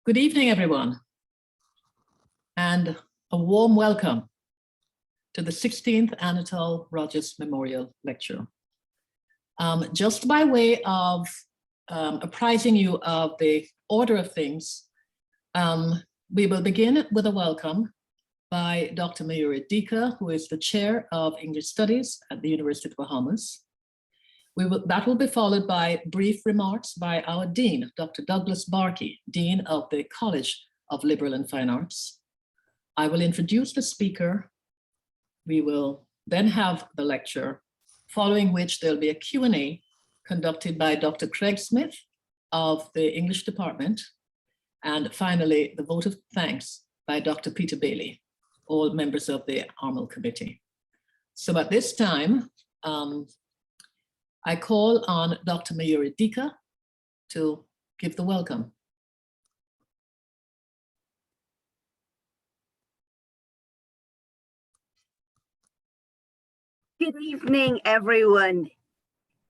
Good evening, everyone, and a warm welcome to the 16th Anatole Rogers Memorial Lecture. Just by way of apprising you of the order of things, we will begin with a welcome by Dr. Mayuri Dika, who is the Chair of English Studies at the University of the Bahamas. That will be followed by brief remarks by our Dean, Dr. Douglas Barkey, Dean of the College of Liberal and Fine Arts. I will introduce the speaker. We will then have the lecture, following which there'll be a Q&A conducted by Dr. Craig Smith of the English department. And finally, the vote of thanks by Dr. Peter Bailey, all members of the ARML committee. So at this time, I call on Dr. Mayuri Dika to give the welcome. Good evening, everyone.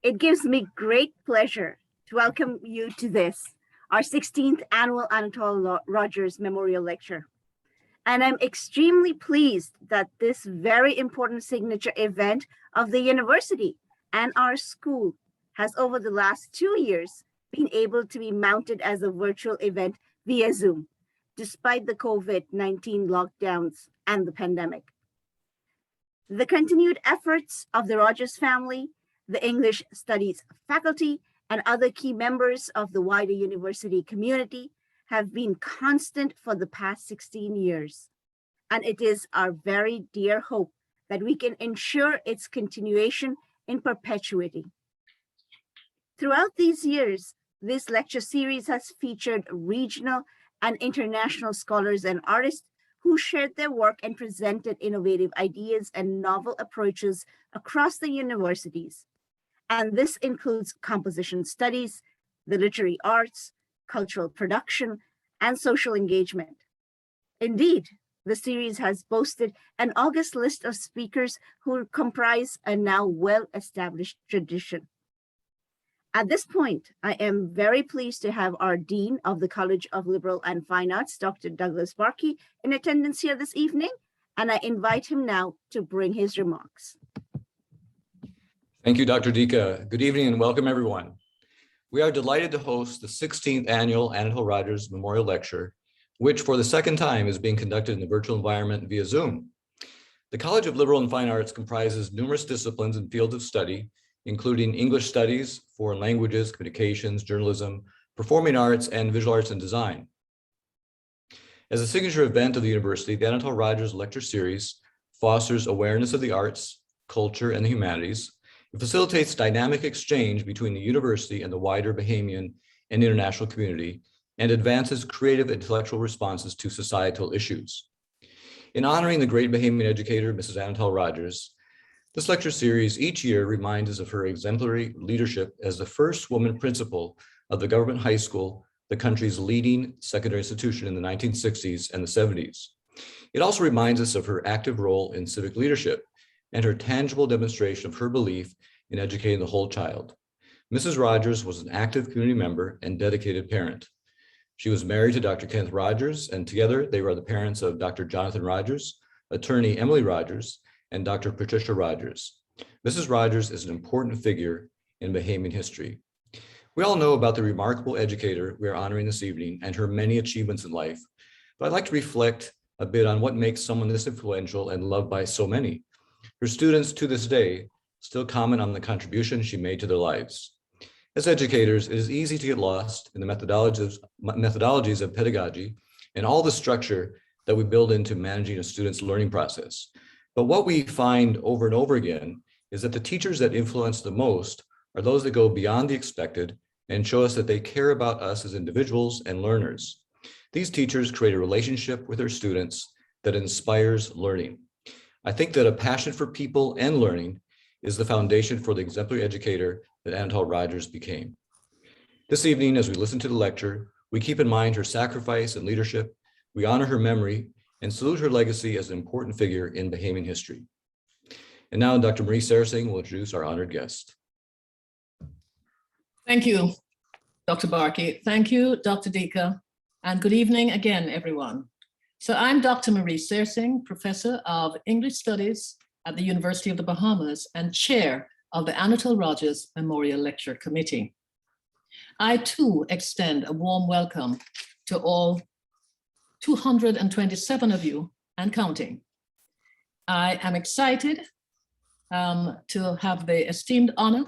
It gives me great pleasure to welcome you to this, our 16th annual Anatole Rogers Memorial Lecture. And I'm extremely pleased that this very important signature event of the university and our school has over the last 2 years been able to be mounted as a virtual event via Zoom, despite the COVID-19 lockdowns and the pandemic. The continued efforts of the Rogers family, the English Studies faculty, and other key members of the wider university community have been constant for the past 16 years. And it is our very dear hope that we can ensure its continuation in perpetuity. Throughout these years, this lecture series has featured regional and international scholars and artists who shared their work and presented innovative ideas and novel approaches across the universities. And this includes composition studies, the literary arts, cultural production, and social engagement. Indeed, the series has boasted an august list of speakers who comprise a now well-established tradition. At this point, I am very pleased to have our Dean of the College of Liberal and Fine Arts, Dr. Douglas Barkey, in attendance here this evening, and I invite him now to bring his remarks. Thank you, Dr. Dika. Good evening and welcome, everyone. We are delighted to host the 16th Annual Anatole Rogers Memorial Lecture, which for the second time is being conducted in the virtual environment via Zoom. The College of Liberal and Fine Arts comprises numerous disciplines and fields of study, including English studies, foreign languages, communications, journalism, performing arts, and visual arts and design. As a signature event of the university, the Anatole Rogers Lecture Series fosters awareness of the arts, culture, and the humanities. It facilitates dynamic exchange between the university and the wider Bahamian and international community, and advances creative intellectual responses to societal issues. In honoring the great Bahamian educator, Mrs. Anatole Rogers, this lecture series each year reminds us of her exemplary leadership as the first woman principal of the government high school, the country's leading secondary institution in the 1960s and the 70s. It also reminds us of her active role in civic leadership and her tangible demonstration of her belief in educating the whole child. Mrs. Rogers was an active community member and dedicated parent. She was married to Dr. Kenneth Rogers, and together they were the parents of Dr. Jonathan Rogers, attorney Emily Rogers, and Dr. Patricia Rogers. Mrs. Rogers is an important figure in Bahamian history. We all know about the remarkable educator we are honoring this evening and her many achievements in life, but I'd like to reflect a bit on what makes someone this influential and loved by so many. Her students to this day still comment on the contribution she made to their lives. As educators, it is easy to get lost in the methodologies of pedagogy and all the structure that we build into managing a student's learning process. But what we find over and over again is that the teachers that influence the most are those that go beyond the expected and show us that they care about us as individuals and learners. These teachers create a relationship with their students that inspires learning. I think that a passion for people and learning is the foundation for the exemplary educator that Anatole Rogers became. This evening, as we listen to the lecture, we keep in mind her sacrifice and leadership. We honor her memory and salute her legacy as an important figure in Bahamian history. And now Dr. Marie Sarasing will introduce our honored guest. Thank you, Dr. Barkey. Thank you, Dr. Dika. And good evening again, everyone. So I'm Dr. Marie Sersing, Professor of English Studies at the University of the Bahamas and Chair of the Anatole Rogers Memorial Lecture Committee. I too extend a warm welcome to all 227 of you and counting. I am excited to have the esteemed honor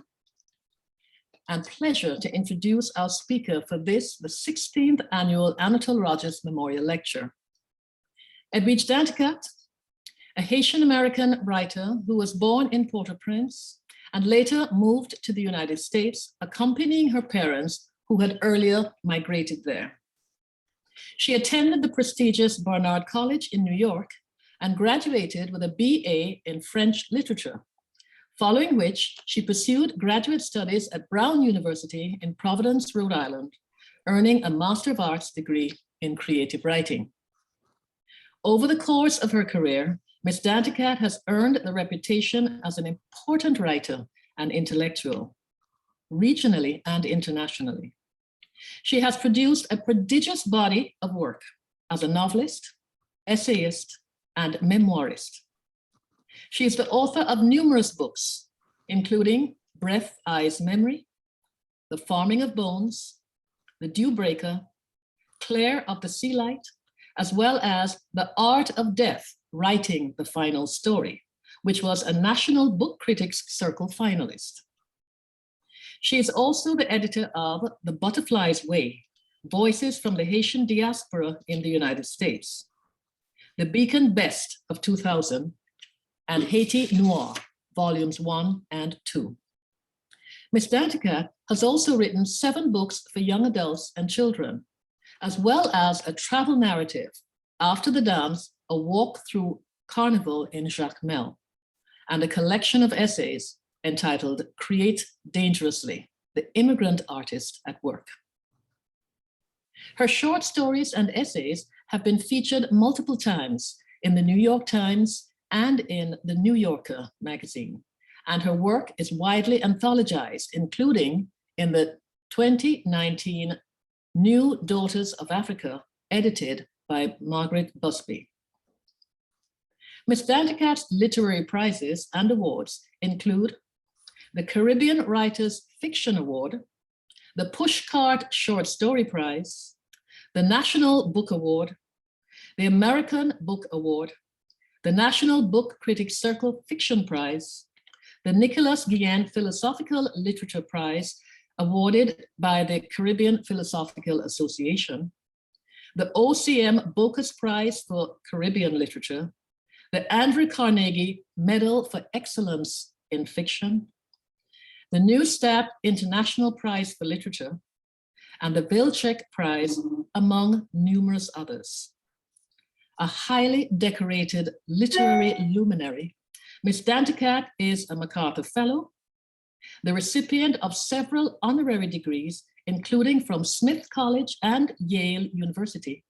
and pleasure to introduce our speaker for this, the 16th annual Anatole Rogers Memorial Lecture. Edwwidge Danticat, a Haitian-American writer who was born in Port-au-Prince and later moved to the United States, accompanying her parents who had earlier migrated there. She attended the prestigious Barnard College in New York and graduated with a BA in French literature, following which she pursued graduate studies at Brown University in Providence, Rhode Island, earning a Master of Arts degree in creative writing. Over the course of her career, Ms. Danticat has earned the reputation as an important writer and intellectual, regionally and internationally. She has produced a prodigious body of work as a novelist, essayist, and memoirist. She is the author of numerous books, including Breath, Eyes, Memory, The Farming of Bones, The Dew Breaker, Claire of the Sea Light, as well as The Art of Death, Writing the Final Story, which was a National Book Critics Circle finalist. She is also the editor of The Butterfly's Way, Voices from the Haitian Diaspora in the United States, The Beacon Best of 2000, and Haiti Noir, Volumes 1 and 2. Ms. Danticat has also written 7 books for young adults and children, as well as a travel narrative, After the Dance, A Walk Through Carnival in Jacmel, and a collection of essays entitled Create Dangerously, The Immigrant Artist at Work. Her short stories and essays have been featured multiple times in the New York Times and in the New Yorker magazine, and her work is widely anthologized, including in the 2019 New Daughters of Africa, edited by Margaret Busby. Ms. Danticat's literary prizes and awards include the Caribbean Writers Fiction Award, the Pushcart Short Story Prize, the National Book Award, the American Book Award, the National Book Critics Circle Fiction Prize, the Nicholas Guillen Philosophical Literature Prize, awarded by the Caribbean Philosophical Association, the OCM Bocas Prize for Caribbean Literature, the Andrew Carnegie Medal for Excellence in Fiction, the Neustadt International Prize for Literature, and the Vilcek Prize, among numerous others. A highly decorated literary luminary, Ms. Danticat is a MacArthur Fellow, the recipient of several honorary degrees, including from Smith College and Yale University,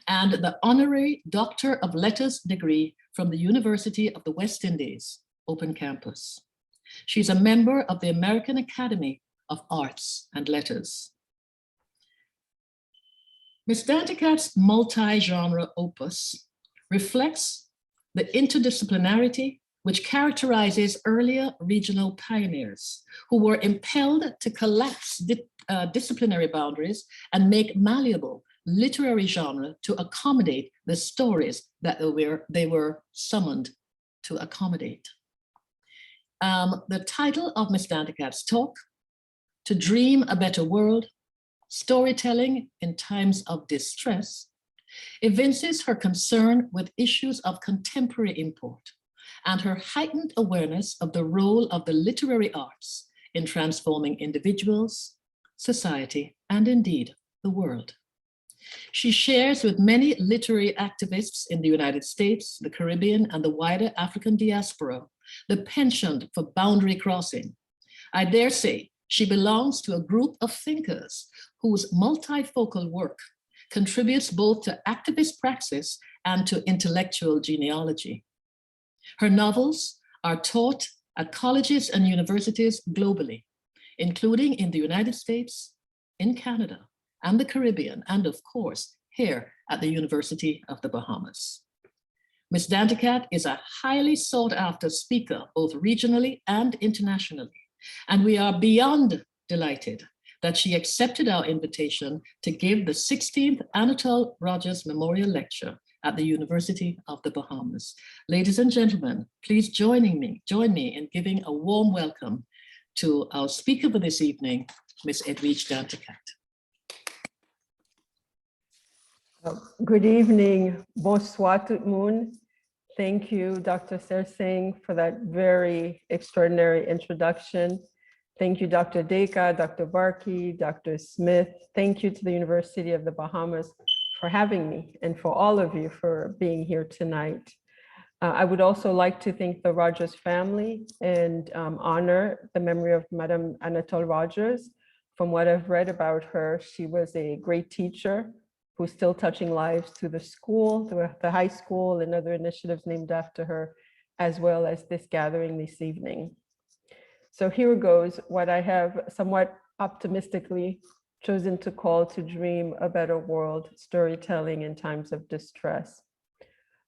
and the Honorary Doctor of Letters degree from the University of the West Indies, Open Campus. She's a member of the American Academy of Arts and Letters. Ms. Danticat's multi-genre opus reflects the interdisciplinarity which characterizes earlier regional pioneers who were impelled to collapse disciplinary boundaries and make malleable literary genre to accommodate the stories that they were summoned to accommodate. The title of Ms. Danticat's talk, To Dream a Better World, Storytelling in Times of Distress, evinces her concern with issues of contemporary import and her heightened awareness of the role of the literary arts in transforming individuals, society, and indeed the world. She shares with many literary activists in the United States, the Caribbean, and the wider African diaspora the penchant for boundary crossing. I dare say she belongs to a group of thinkers whose multifocal work contributes both to activist praxis and to intellectual genealogy. Her novels are taught at colleges and universities globally, including in the United States, in Canada, and the Caribbean, and of course, here at the University of the Bahamas. Ms. Danticat is a highly sought after speaker, both regionally and internationally, and we are beyond delighted that she accepted our invitation to give the 16th Anatole Rogers Memorial Lecture at the University of the Bahamas. Ladies and gentlemen, please join me in giving a warm welcome to our speaker for this evening, Ms. Edwwidge Danticat. Good evening, bonsoir tout le monde. Thank you, Dr. Sersing, for that very extraordinary introduction. Thank you, Dr. Deka, Dr. Barkey, Dr. Smith. Thank you to the University of the Bahamas for having me and for all of you for being here tonight. I would also like to thank the Rogers family and honor the memory of Madame Anatole Rogers. From what I've read about her, she was a great teacher who's still touching lives through the school, through the high school and other initiatives named after her, as well as this gathering this evening. So here goes what I have somewhat optimistically chosen to call To Dream a Better World, Storytelling in Times of Distress.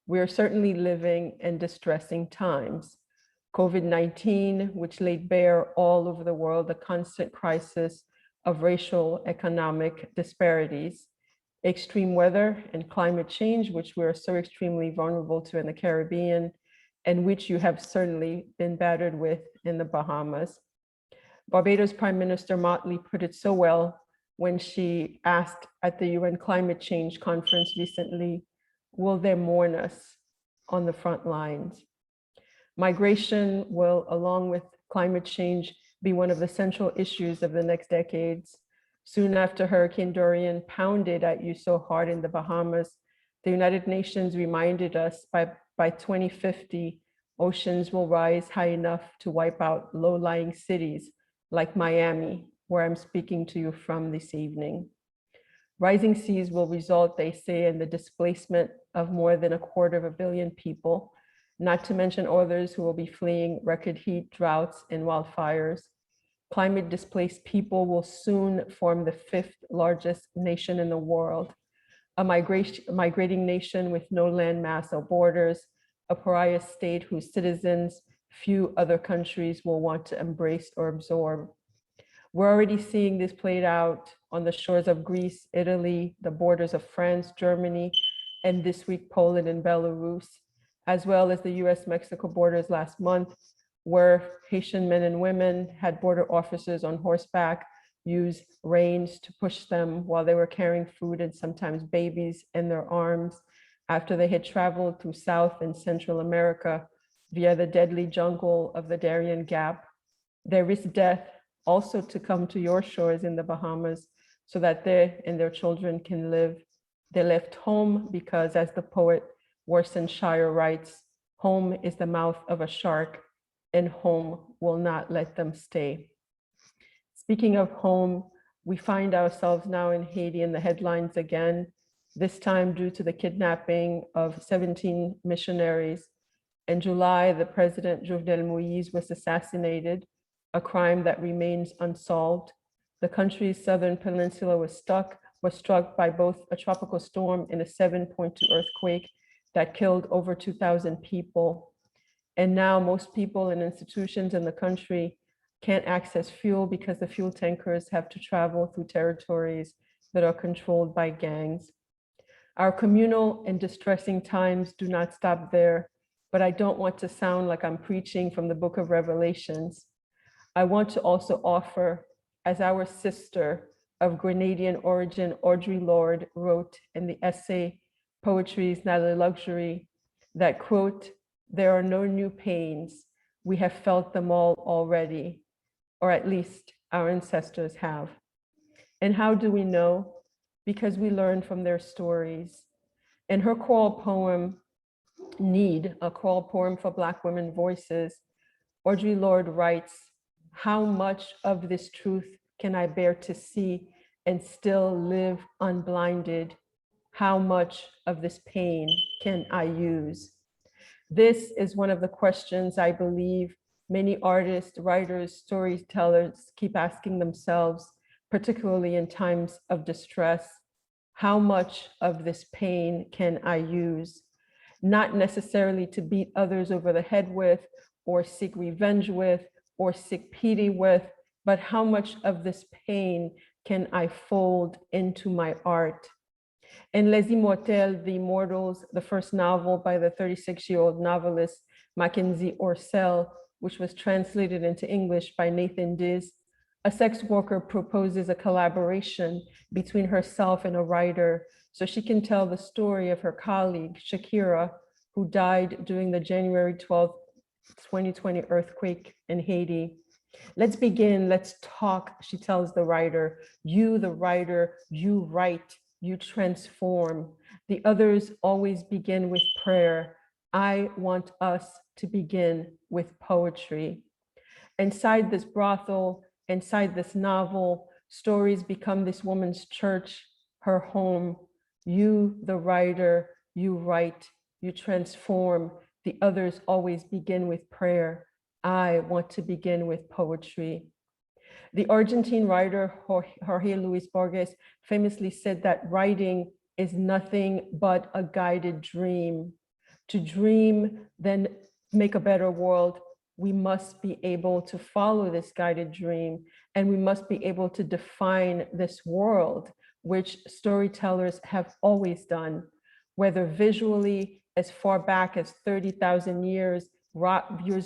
We are certainly living in distressing times. COVID-19, which laid bare all over the world the constant crisis of racial economic disparities, extreme weather and climate change, which we are so extremely vulnerable to in the Caribbean, and which you have certainly been battered with in the Bahamas. Barbados Prime Minister Motley put it so well when she asked at the UN Climate Change Conference recently, will they mourn us on the front lines? Migration will, along with climate change, be one of the central issues of the next decades. Soon after Hurricane Dorian pounded at you so hard in the Bahamas, the United Nations reminded us by 2050, oceans will rise high enough to wipe out low-lying cities like Miami, where I'm speaking to you from this evening. Rising seas will result, they say, in the displacement of more than 250 million people, not to mention others who will be fleeing record heat, droughts, and wildfires. Climate displaced people will soon form the 5th largest nation in the world, a migrating nation with no landmass or borders, a pariah state whose citizens few other countries will want to embrace or absorb. We're already seeing this played out on the shores of Greece, Italy, the borders of France, Germany, and this week Poland and Belarus, as well as the US-Mexico borders last month, where Haitian men and women had border officers on horseback use reins to push them while they were carrying food and sometimes babies in their arms after they had traveled through South and Central America via the deadly jungle of the Darien Gap. They risked death also to come to your shores in the Bahamas so that they and their children can live. They left home because, as the poet Warson Shire writes, home is the mouth of a shark, and home will not let them stay. Speaking of home, we find ourselves now in Haiti in the headlines again, this time due to the kidnapping of 17 missionaries. In July, the President Jovenel Moïse was assassinated, a crime that remains unsolved. The country's southern peninsula was struck by both a tropical storm and a 7.2 earthquake that killed over 2,000 people. And now most people and institutions in the country can't access fuel because the fuel tankers have to travel through territories that are controlled by gangs. Our communal and distressing times do not stop there, but I don't want to sound like I'm preaching from the book of Revelations. I want to also offer, as our sister of Grenadian origin, Audre Lorde, wrote in the essay, Poetry is Not a Luxury, that, quote, there are no new pains. We have felt them all already, or at least our ancestors have. And how do we know? Because we learn from their stories. In her choral poem, Need, a choral poem for Black women voices, Audre Lorde writes, how much of this truth can I bear to see and still live unblinded? How much of this pain can I use? This is one of the questions I believe many artists, writers, storytellers keep asking themselves particularly in times of distress. How much of this pain can I use? Not necessarily to beat others over the head with, or seek revenge with, or seek pity with, but how much of this pain can I fold into my art? In Les Immortels, The Immortals, the first novel by the 36-year-old novelist Mackenzie Orsell, which was translated into English by Nathan Diz, a sex worker proposes a collaboration between herself and a writer so she can tell the story of her colleague, Shakira, who died during the January 12th, 2020 earthquake in Haiti. Let's begin, let's talk, she tells the writer. You, the writer, you write, you transform. The others always begin with prayer. I want us to begin with poetry. Inside this brothel, inside this novel, stories become this woman's church, her home. You, the writer, you write, you transform. The others always begin with prayer. I want to begin with poetry. The Argentine writer Jorge Luis Borges famously said that writing is nothing but a guided dream. To dream, then make a better world, we must be able to follow this guided dream, and we must be able to define this world, which storytellers have always done, whether visually as far back as 30,000 years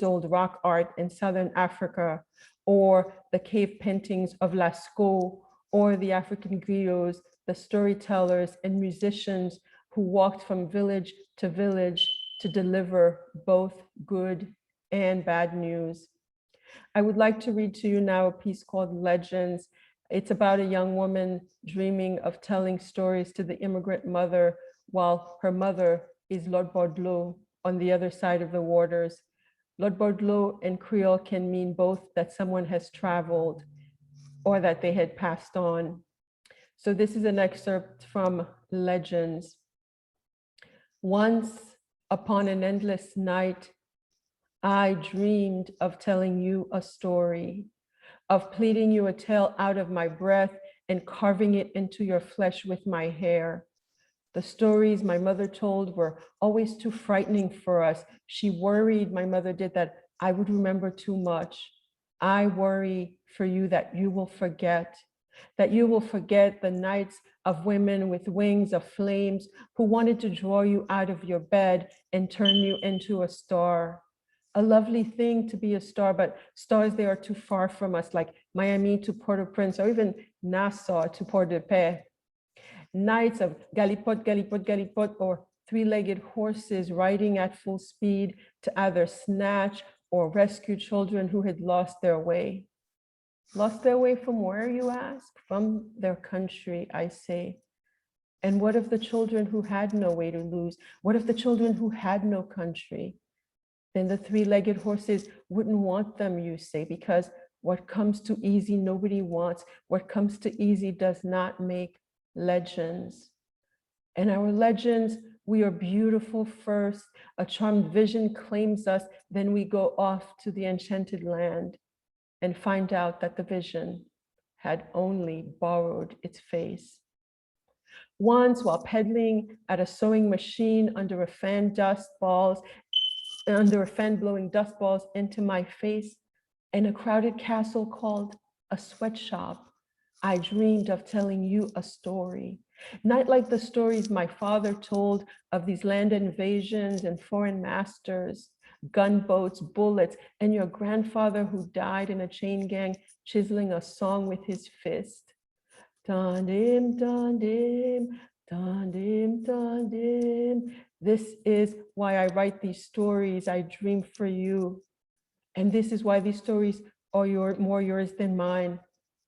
old rock art in Southern Africa, or the cave paintings of Lascaux, or the African griots, the storytellers and musicians who walked from village to deliver both good and bad news. I would like to read to you now a piece called Legends. It's about a young woman dreaming of telling stories to the immigrant mother while her mother is Lord Bordelot on the other side of the waters. Lord Bordelot in Creole can mean both that someone has traveled or that they had passed on. So this is an excerpt from Legends. Once upon an endless night, I dreamed of telling you a story, of pleating you a tale out of my breath and carving it into your flesh with my hair. The stories my mother told were always too frightening for us. She worried, my mother did, that I would remember too much. I worry for you that you will forget the nights of women with wings of flames who wanted to draw you out of your bed and turn you into a star. A lovely thing to be a star, but stars, they are too far from us, like Miami to Port-au-Prince, or even Nassau to Port-de-Paix. Nights of galipot, galipot, galipot, or three-legged horses riding at full speed to either snatch or rescue children who had lost their way. Lost their way from where, you ask? From their country, I say. And what of the children who had no way to lose? What of the children who had no country? Then the three-legged horses wouldn't want them, you say, because what comes too easy, nobody wants. What comes too easy does not make legends. And our legends, we are beautiful first. A charmed vision claims us, then we go off to the enchanted land and find out that the vision had only borrowed its face. Once, while pedaling at a sewing machine under a fan blowing dust balls into my face, in a crowded castle called a sweatshop, I dreamed of telling you a story, not like the stories my father told of these land invasions and foreign masters, gunboats, bullets, and your grandfather who died in a chain gang chiseling a song with his fist. Dandim, dandim, dandim, dandim. This is why I write these stories. I dream for you. And this is why these stories are more yours than mine.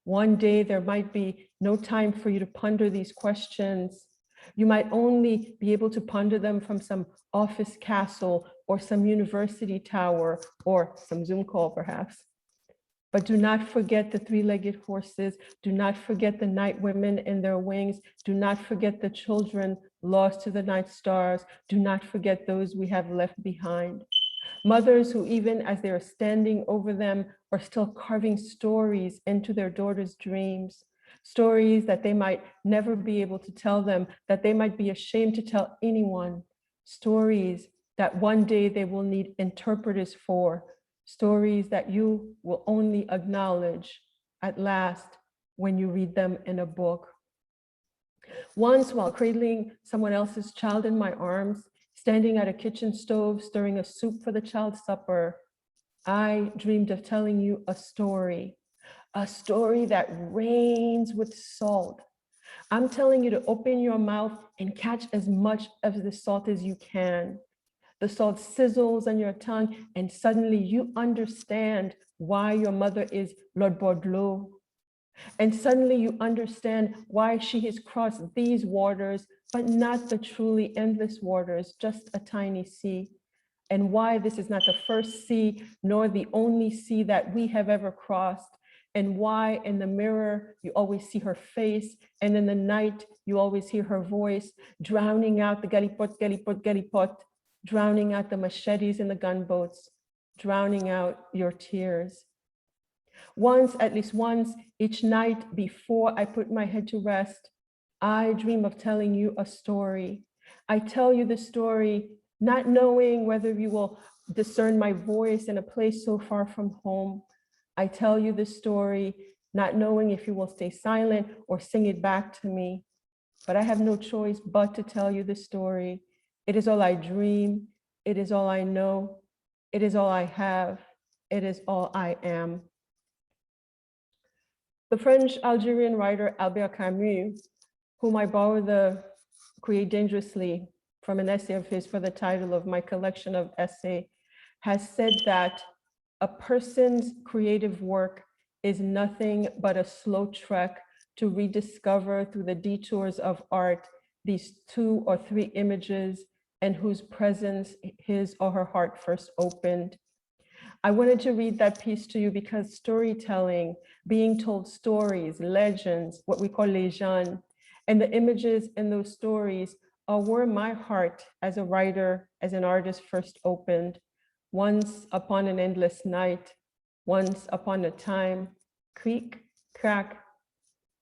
One day there might be no time for you to ponder these questions. You might only be able to ponder them from some office castle or some university tower or some Zoom call perhaps. But do not forget the three-legged horses. Do not forget the night women in their wings. Do not forget the children lost to the night stars. Do not forget those we have left behind. Mothers who, even as they are standing over them, are still carving stories into their daughters' dreams. stories that they might never be able to tell them, that they might be ashamed to tell anyone, stories that one day they will need interpreters for, stories that you will only acknowledge at last when you read them in a book. Once, while cradling someone else's child in my arms, standing at a kitchen stove, stirring a soup for the child's supper, I dreamed of telling you a story that rains with salt. I'm telling you to open your mouth and catch as much of the salt as you can. The salt sizzles on your tongue, and suddenly you understand why your mother is Lord Bordelot. And suddenly you understand why she has crossed these waters, but not the truly endless waters, just a tiny sea. And why this is not the first sea, nor the only sea that we have ever crossed. And why in the mirror, you always see her face. And in the night, you always hear her voice, drowning out the galipot, galipot, galipot, drowning out the machetes in the gunboats, drowning out your tears. Once, at least once, each night before I put my head to rest, I dream of telling you a story. I tell you the story, not knowing whether you will discern my voice in a place so far from home. I tell you the story, not knowing if you will stay silent or sing it back to me. But I have no choice but to tell you the story. It is all I dream. It is all I know. It is all I have. It is all I am. The French-Algerian writer Albert Camus, whom I borrow the Create Dangerously from an essay of his for the title of my collection of essay, has said that a person's creative work is nothing but a slow trek to rediscover through the detours of art these 2 or 3 images and whose presence his or her heart first opened. I wanted to read that piece to you because storytelling, being told stories, legends, what we call légendes, and the images in those stories are where my heart as a writer, as an artist first opened. Once upon an endless night, once upon a time, creak, crack,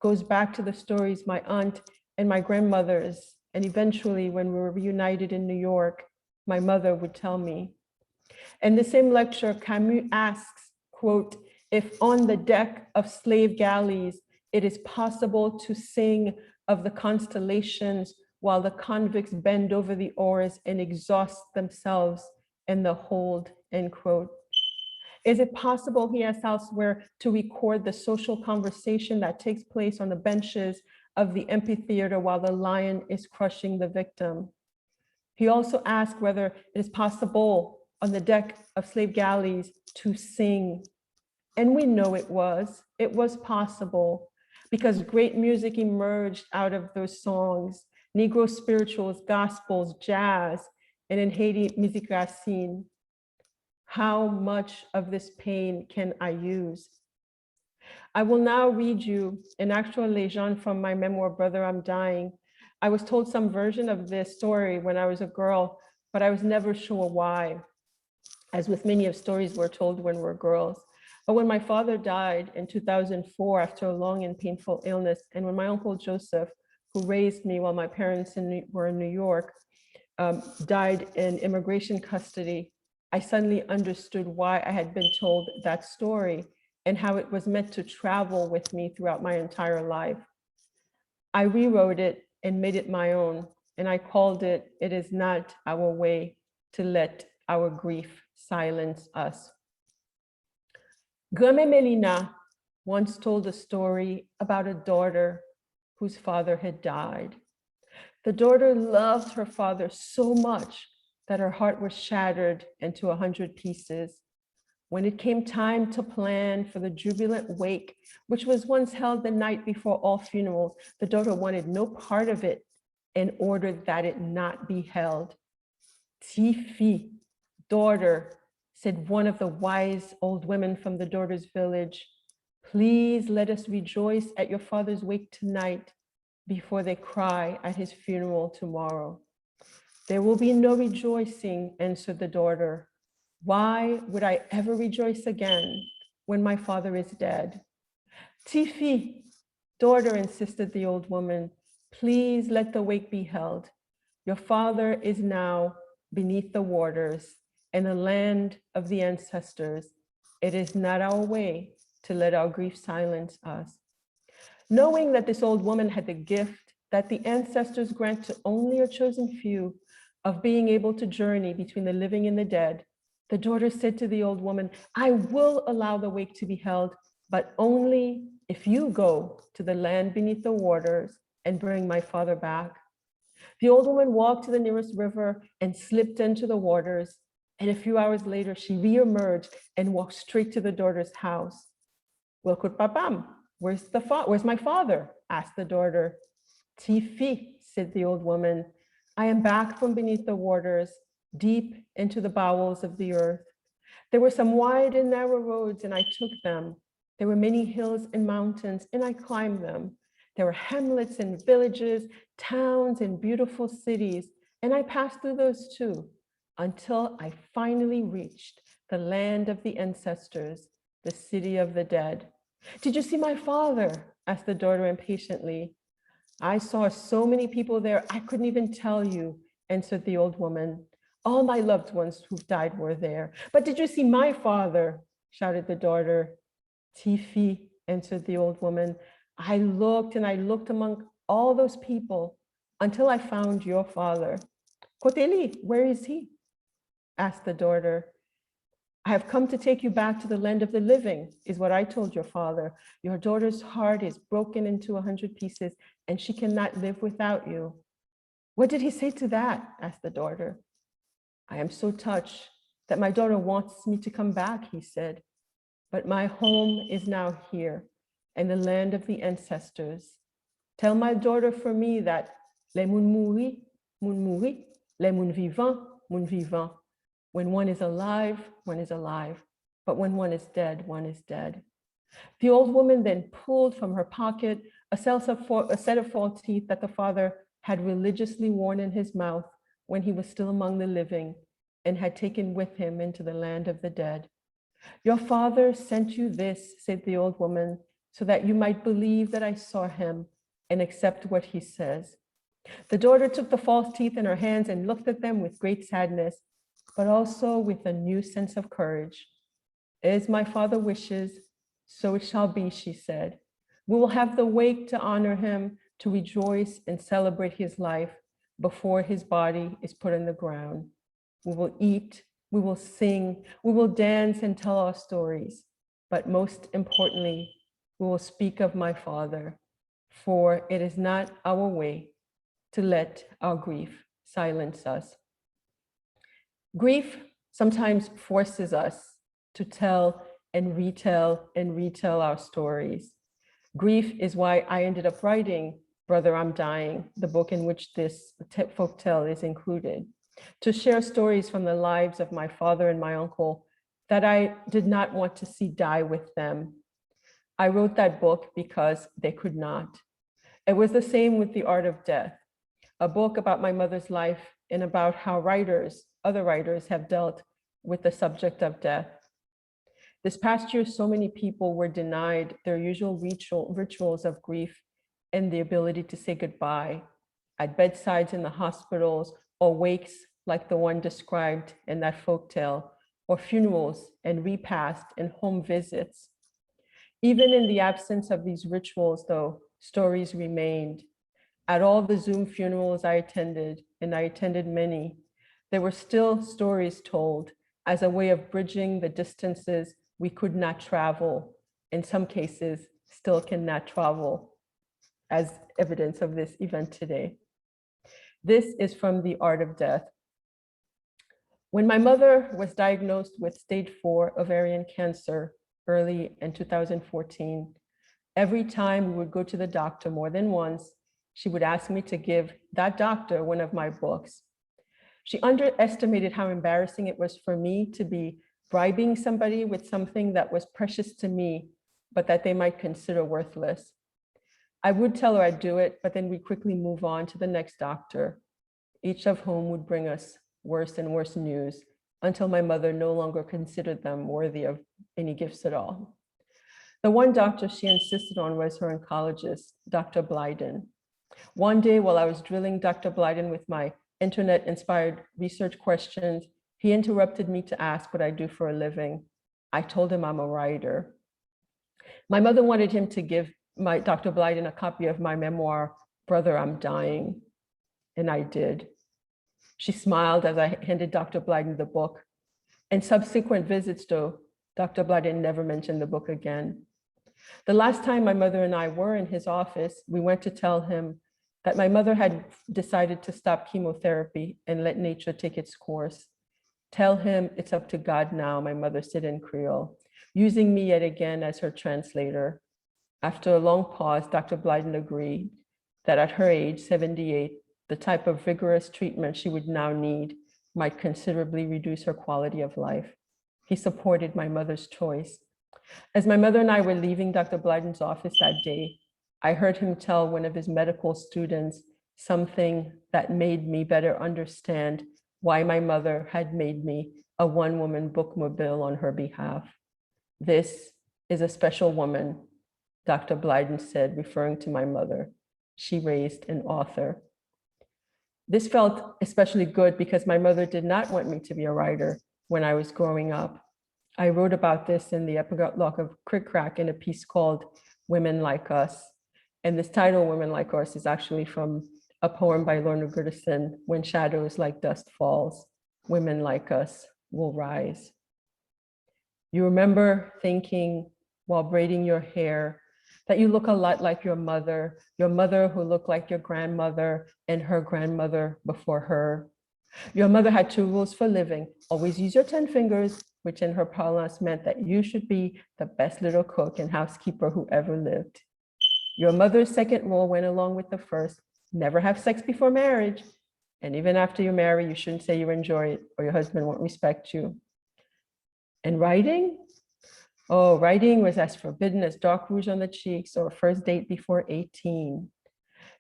goes back to the stories my aunt and my grandmothers, and eventually when we were reunited in New York, my mother would tell me. In the same lecture, Camus asks, quote, if on the deck of slave galleys, it is possible to sing of the constellations while the convicts bend over the oars and exhaust themselves in the hold, end quote. Is it possible, he asks elsewhere, to record the social conversation that takes place on the benches of the amphitheater while the lion is crushing the victim? He also asks whether it is possible on the deck of slave galleys to sing. And we know it was possible because great music emerged out of those songs, Negro spirituals, gospels, jazz, and in Haiti, musique racine. How much of this pain can I use? I will now read you an actual legend from my memoir, Brother, I'm Dying. I was told some version of this story when I was a girl, but I was never sure why. As with many of stories we're told when we're girls. But when my father died in 2004 after a long and painful illness, and when my uncle Joseph, who raised me while my parents were in New York, died in immigration custody, I suddenly understood why I had been told that story and how it was meant to travel with me throughout my entire life. I rewrote it and made it my own, and I called it, It Is Not Our Way to Let Our Grief Silence Us. Grandma Melina once told a story about a daughter whose father had died. The daughter loved her father so much that her heart was shattered into 100 pieces. When it came time to plan for the jubilant wake, which was once held the night before all funerals, the daughter wanted no part of it and ordered that it not be held. Tifi, daughter, said one of the wise old women from the daughter's village, please let us rejoice at your father's wake tonight before they cry at his funeral tomorrow. There will be no rejoicing, answered the daughter. Why would I ever rejoice again when my father is dead? Tifi, Daughter, insisted the old woman, please let the wake be held. Your father is now beneath the waters in the land of the ancestors. It is not our way to let our grief silence us. Knowing that this old woman had the gift that the ancestors grant to only a chosen few of being able to journey between the living and the dead, the daughter said to the old woman, I will allow the wake to be held, but only if you go to the land beneath the waters and bring my father back. The old woman walked to the nearest river and slipped into the waters. And a few hours later, she reemerged and walked straight to the daughter's house. Wilkut papam, where's my father? Asked the daughter. Tifi, said the old woman, I am back from beneath the waters, deep into the bowels of the earth. There were some wide and narrow roads, and I took them. There were many hills and mountains, and I climbed them. There were hamlets and villages, towns and beautiful cities, and I passed through those too, until I finally reached the land of the ancestors, the city of the dead. Did you see my father? Asked the daughter impatiently. I saw so many people there, I couldn't even tell you, answered the old woman. All my loved ones who've died were there. But did you see my father? Shouted the daughter. Tifi, answered the old woman. I looked and I looked among all those people until I found your father. Koteli, where is he? Asked the daughter. I have come to take you back to the land of the living, is what I told your father. Your daughter's heart is broken into 100 pieces, and she cannot live without you. What did he say to that? Asked the daughter. I am so touched that my daughter wants me to come back, he said. But my home is now here, in the land of the ancestors. Tell my daughter for me that les moun mouri, les moun vivant. When one is alive, but when one is dead, one is dead. The old woman then pulled from her pocket a set of false teeth that the father had religiously worn in his mouth when he was still among the living and had taken with him into the land of the dead. Your father sent you this, said the old woman, so that you might believe that I saw him and accept what he says. The daughter took the false teeth in her hands and looked at them with great sadness, but also with a new sense of courage. As my father wishes, so it shall be, she said. We will have the wake to honor him, to rejoice and celebrate his life before his body is put in the ground. We will eat, we will sing, we will dance and tell our stories. But most importantly, we will speak of my father, for it is not our way to let our grief silence us. Grief sometimes forces us to tell and retell our stories. Grief is why I ended up writing Brother, I'm Dying, the book in which this folktale is included, to share stories from the lives of my father and my uncle that I did not want to see die with them. I wrote that book because they could not. It was the same with The Art of Death, a book about my mother's life and about how other writers have dealt with the subject of death. This past year, so many people were denied their usual rituals of grief and the ability to say goodbye at bedsides in the hospitals, or wakes like the one described in that folktale, or funerals and repasts and home visits. Even in the absence of these rituals, though, stories remained. At all the Zoom funerals I attended, and I attended many, there were still stories told as a way of bridging the distances we could not travel, in some cases still cannot travel, as evidence of this event today. This is from The Art of Death. When my mother was diagnosed with stage 4 ovarian cancer early in 2014, every time we would go to the doctor more than once, she would ask me to give that doctor one of my books. She underestimated how embarrassing it was for me to be bribing somebody with something that was precious to me, but that they might consider worthless. I would tell her I'd do it, but then we'd quickly move on to the next doctor, each of whom would bring us worse and worse news until my mother no longer considered them worthy of any gifts at all. The one doctor she insisted on was her oncologist, Dr. Blyden. One day while I was drilling Dr. Blyden with my internet-inspired research questions, he interrupted me to ask what I do for a living. I told him I'm a writer. My mother wanted him to give Dr. Blyden a copy of my memoir, Brother, I'm Dying, and I did. She smiled as I handed Dr. Blyden the book. In subsequent visits, though, Dr. Blyden never mentioned the book again. The last time my mother and I were in his office, we went to tell him that my mother had decided to stop chemotherapy and let nature take its course. Tell him it's up to God now, my mother said in Creole, using me yet again as her translator. After a long pause, Dr. Blyden agreed that at her age, 78, the type of vigorous treatment she would now need might considerably reduce her quality of life. He supported my mother's choice. As my mother and I were leaving Dr. Blyden's office that day, I heard him tell one of his medical students something that made me better understand why my mother had made me a one-woman bookmobile on her behalf. This is a special woman, Dr. Blyden said, referring to my mother. She raised an author. This felt especially good because my mother did not want me to be a writer when I was growing up. I wrote about this in the epilogue of Crick Crack in a piece called Women Like Us. And this title, Women Like Us, is actually from a poem by Lorna Goodison, When Shadows Like Dust Falls, Women Like Us Will Rise. You remember thinking while braiding your hair that you look a lot like your mother who looked like your grandmother and her grandmother before her. Your mother had 2 rules for living. Always use your 10 fingers, which in her parlance meant that you should be the best little cook and housekeeper who ever lived. Your mother's second rule went along with the first: never have sex before marriage. And even after you marry, you shouldn't say you enjoy it or your husband won't respect you. And writing? Oh, writing was as forbidden as dark rouge on the cheeks or a first date before 18.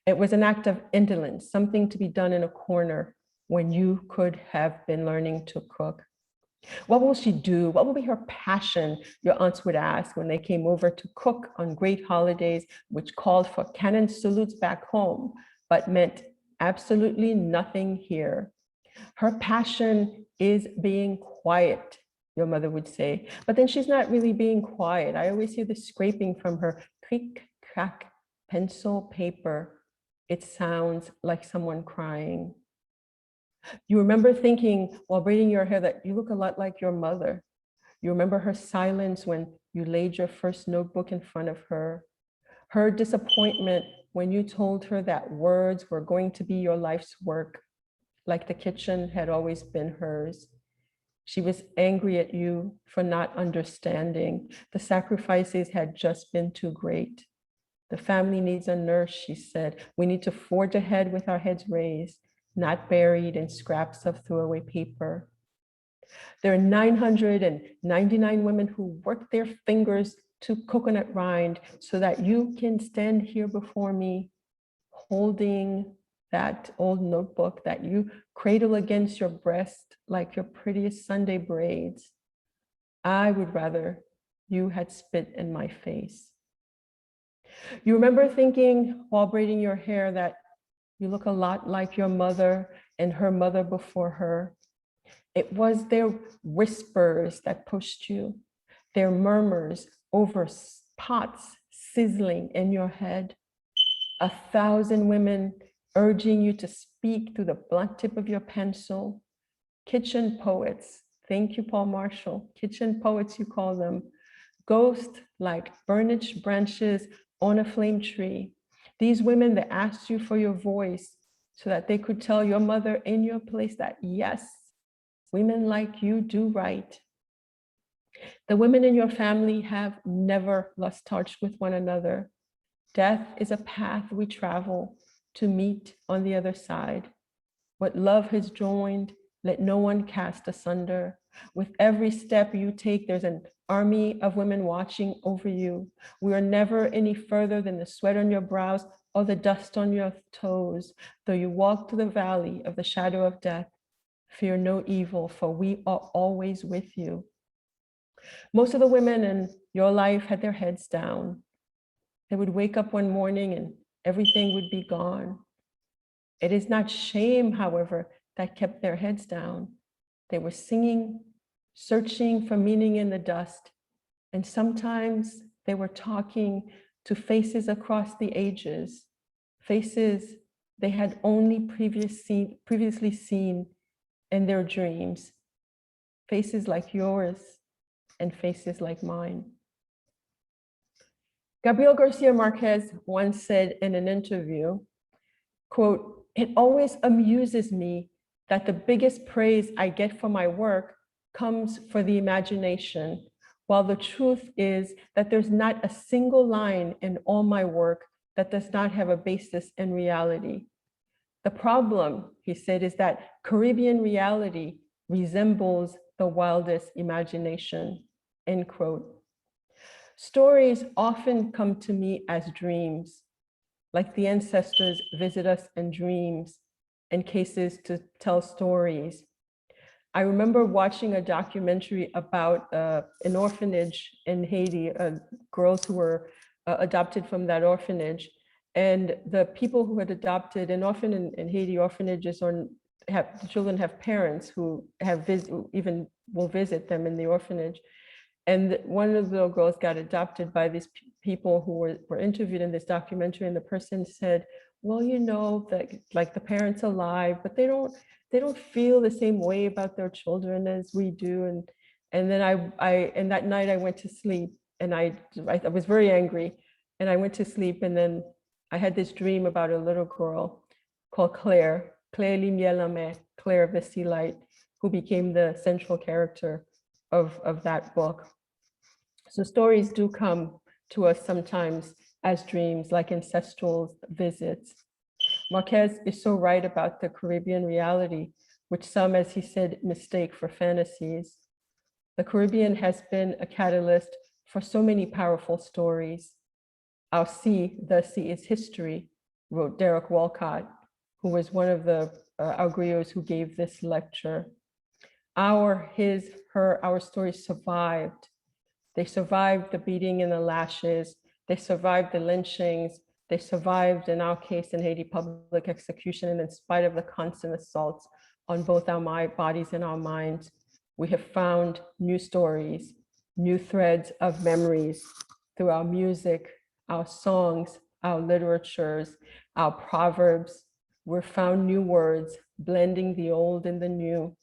It was an act of indolence, something to be done in a corner when you could have been learning to cook. What will she do? What will be her passion? Your aunts would ask when they came over to cook on great holidays, which called for cannon salutes back home, but meant absolutely nothing here. Her passion is being quiet, your mother would say, but then she's not really being quiet. I always hear the scraping from her creak, crack, pencil, paper. It sounds like someone crying. You remember thinking while braiding your hair that you look a lot like your mother. You remember her silence when you laid your first notebook in front of her. Her disappointment when you told her that words were going to be your life's work, like the kitchen had always been hers. She was angry at you for not understanding. The sacrifices had just been too great. The family needs a nurse, she said. We need to forge ahead with our heads raised, not buried in scraps of throwaway paper. There are 999 women who work their fingers to coconut rind so that you can stand here before me holding that old notebook that you cradle against your breast like your prettiest Sunday braids. I would rather you had spit in my face. You remember thinking while braiding your hair that you look a lot like your mother and her mother before her. It was their whispers that pushed you, their murmurs over pots sizzling in your head. 1,000 women urging you to speak through the blunt tip of your pencil. Kitchen poets, thank you, Paul Marshall, kitchen poets you call them, ghost like burnished branches on a flame tree. These women that asked you for your voice so that they could tell your mother in your place that yes, women like you do right. The women in your family have never lost touch with one another. Death is a path we travel to meet on the other side. What love has joined, let no one cast asunder. With every step you take, there's an army of women watching over you. We are never any further than the sweat on your brows or the dust on your toes. Though you walk through the valley of the shadow of death, fear no evil, for we are always with you. Most of the women in your life had their heads down. They would wake up one morning and everything would be gone. It is not shame, however, that kept their heads down. They were singing, searching for meaning in the dust, and sometimes they were talking to faces across the ages, faces they had only previously seen in their dreams, faces like yours and faces like mine. Gabriel Garcia Marquez once said in an interview, quote, "It always amuses me that the biggest praise I get for my work comes for the imagination, while the truth is that there's not a single line in all my work that does not have a basis in reality. The problem," he said, "is that Caribbean reality resembles the wildest imagination," end quote. Stories often come to me as dreams, like the ancestors visit us in dreams, in cases to tell stories. I remember watching a documentary about an orphanage in Haiti, girls who were adopted from that orphanage. And the people who had adopted, and often in Haiti, orphanages the children have parents who even will visit them in the orphanage. And one of the little girls got adopted by these people who were interviewed in this documentary, and the person said, well, you know, that like the parents are alive, but they don't feel the same way about their children as we do. And then and that night I went to sleep, and I was very angry, and I went to sleep, and then I had this dream about a little girl called Claire Limier, Claire of the Sea Light, who became the central character of that book. So stories do come to us sometimes as dreams, like ancestral visits. Marquez is so right about the Caribbean reality, which some, as he said, mistake for fantasies. The Caribbean has been a catalyst for so many powerful stories. Our sea, the sea is history, wrote Derek Walcott, who was one of the our griots who gave this lecture. Our stories survived. They survived the beating and the lashes. They survived the lynchings. They survived, in our case, in Haiti, public execution. And in spite of the constant assaults on both our bodies and our minds, we have found new stories, new threads of memories through our music, our songs, our literatures, our proverbs. We've found new words, blending the old and the new,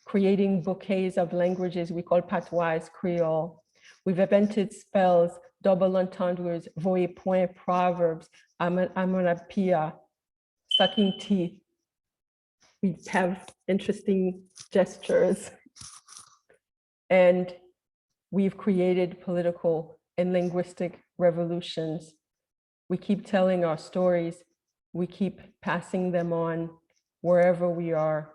creating bouquets of languages we call patois, Creole. We've invented spells, double entendres, voyez point, proverbs, amonapia, sucking teeth. We have interesting gestures. And we've created political and linguistic revolutions. We keep telling our stories. We keep passing them on wherever we are,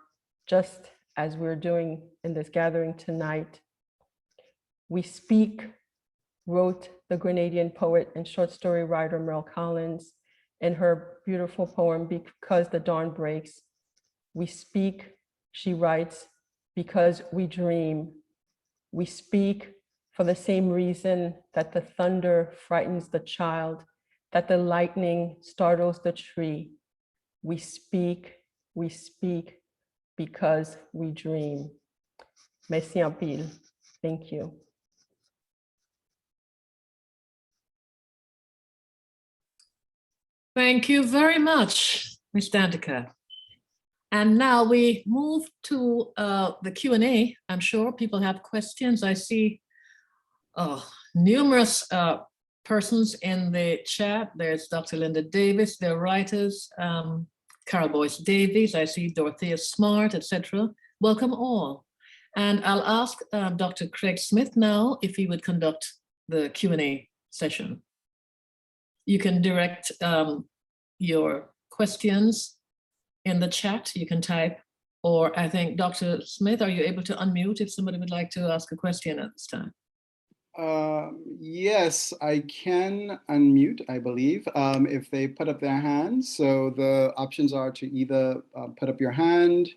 just as we're doing in this gathering tonight. We speak, wrote the Grenadian poet and short story writer Merle Collins in her beautiful poem, Because the Dawn Breaks. We speak, she writes, because we dream. We speak for the same reason that the thunder frightens the child, that the lightning startles the tree. We speak because we dream. Merci en pile. Thank you. Thank you very much, Ms. Danticat. And now we move to the Q&A. I'm sure people have questions. I see numerous persons in the chat. There's Dr. Linda Davis, there are writers, Carol Boyce Davies, I see Dorothea Smart, etc. Welcome all. And I'll ask Dr. Craig Smith now if he would conduct the Q&A session. You can direct your questions in the chat, you can type, or I think, Dr. Smith, are you able to unmute if somebody would like to ask a question at this time? Yes, I can unmute, I believe, if they put up their hand. So the options are to either put up your hand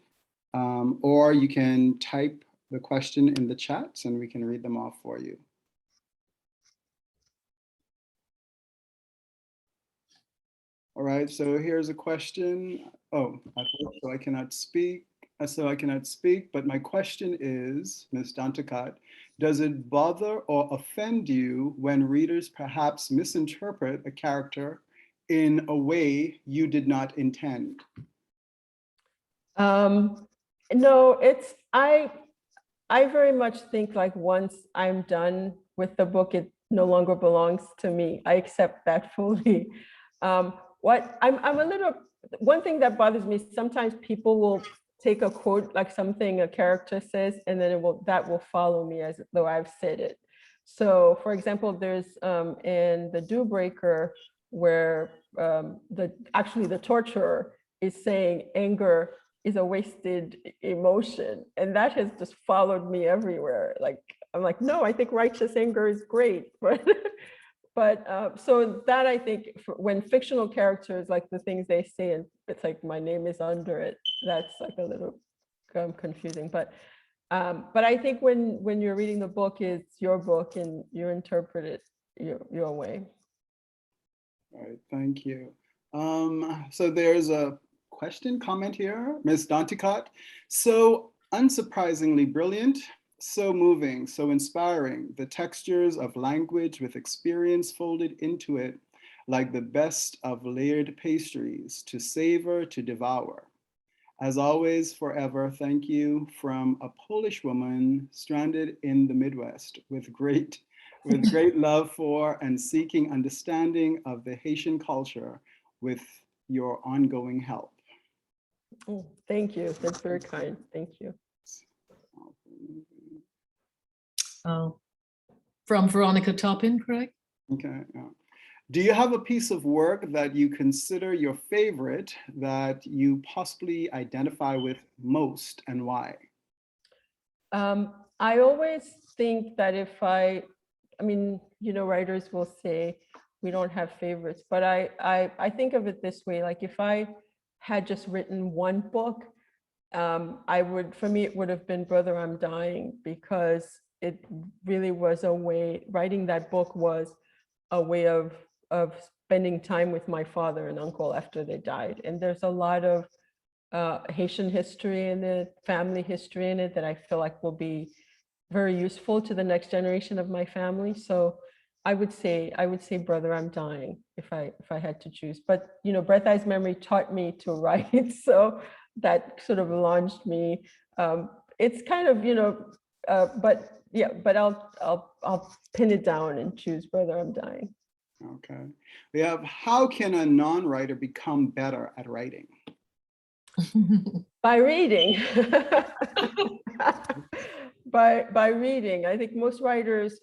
or you can type the question in the chat and we can read them off for you. All right, so here's a question. Oh, so I cannot speak. So I cannot speak, but my question is, Ms. Danticat, does it bother or offend you when readers perhaps misinterpret a character in a way you did not intend? No, I very much think like once I'm done with the book, it no longer belongs to me. I accept that fully. One thing that bothers me, sometimes people will take a quote, like something a character says, and then that will follow me as though I've said it. So for example, there's in the Dew Breaker where the torturer is saying anger is a wasted emotion, and that has just followed me everywhere. Like I'm like, no, I think righteous anger is great, but so that I think when fictional characters, like the things they say, and it's like my name is under it, that's like a little confusing. But I think when you're reading the book, it's your book and you interpret it your way. All right, thank you. So there's a comment here, Ms. Danticat. So unsurprisingly brilliant, so moving, so inspiring, the textures of language with experience folded into it, like the best of layered pastries, to savor, to devour. As always, forever, thank you from a Polish woman stranded in the Midwest with great love for and seeking understanding of the Haitian culture with your ongoing help. Oh, thank you. That's very kind. Thank you. From Veronica Toppin, correct? Okay. Yeah. Do you have a piece of work that you consider your favorite that you possibly identify with most, and why? I always think that if I mean, writers will say we don't have favorites, but I think of it this way, like if I had just written one book, for me, it would have been Brother, I'm Dying, because it really was a way, writing that book was a way of spending time with my father and uncle after they died. And there's a lot of Haitian history in it, family history in it, that I feel like will be very useful to the next generation of my family. So I would say Brother, I'm Dying if I had to choose. But Breath Eyes Memory taught me to write, so that sort of launched me. It's kind of but I'll pin it down and choose Brother, I'm Dying. Okay. We have, how can a non-writer become better at writing? By reading. by reading. I think most writers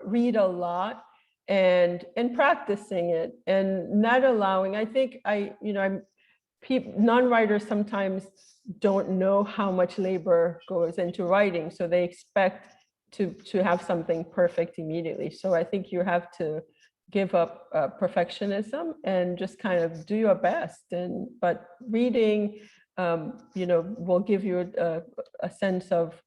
read a lot and practicing it and not allowing. I think non-writers sometimes don't know how much labor goes into writing, so they expect to have something perfect immediately. So I think you have to give up perfectionism and just kind of do your best. But reading, will give you a sense of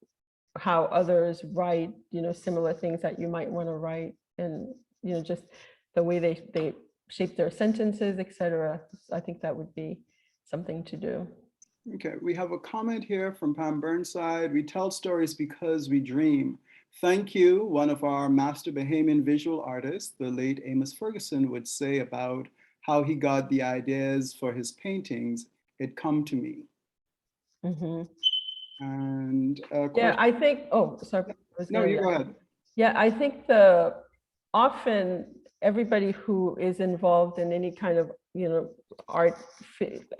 how others write, similar things that you might want to write, and just the way they shape their sentences, etc. I think that would be something to do. Okay, we have a comment here from Pam Burnside. We tell stories because we dream. Thank you, one of our master Bahamian visual artists, the late Amos Ferguson, would say about how he got the ideas for his paintings. It come to me. Mm-hmm. And yeah, I think, oh, sorry. No, you go ahead. Yeah, I think often everybody who is involved in any kind of, art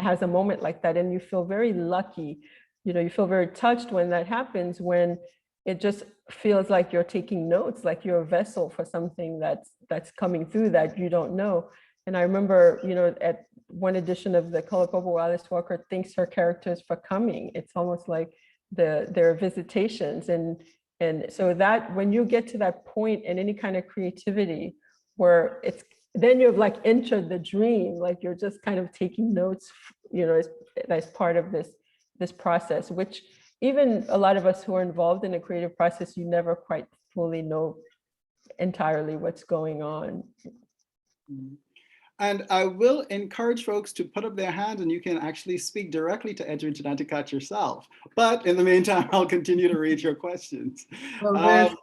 has a moment like that, and you feel very lucky. You feel very touched when that happens, when it just feels like you're taking notes, like you're a vessel for something that's coming through that you don't know. And I remember, at one edition of The Color Purple, Alice Walker thanks her characters for coming. It's almost like their visitations. And so that when you get to that point in any kind of creativity where then you've like entered the dream, like you're just kind of taking notes, as part of this process, which even a lot of us who are involved in the creative process, you never quite fully know entirely what's going on. And I will encourage folks to put up their hand, and you can actually speak directly to Edwwidge Danticat yourself. But in the meantime, I'll continue to read your questions. Well,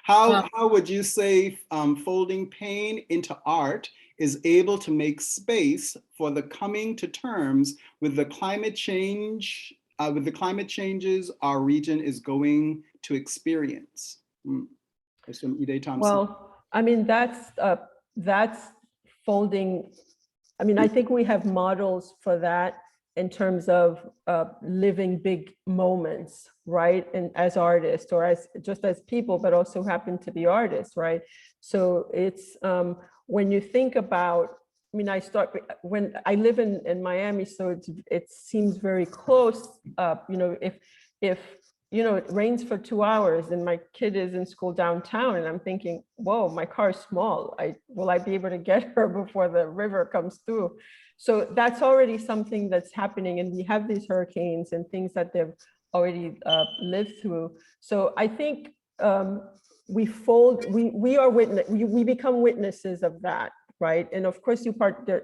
How would you say folding pain into art is able to make space for the coming to terms with the climate change, with the climate changes our region is going to experience? There's some Ide Thompson. Well, I mean, that's folding. I mean, I think we have models for that in terms of living big moments, right? And as artists or as just as people, but also happen to be artists, right? So it's when you think about, I mean, when I live in Miami, so it seems very close. You know, if you know, it rains for 2 hours and my kid is in school downtown and I'm thinking, whoa, my car is small. Will I be able to get her before the river comes through? So that's already something that's happening. And we have these hurricanes and things that they've already lived through. So I think we become witnesses of that, right? And of course,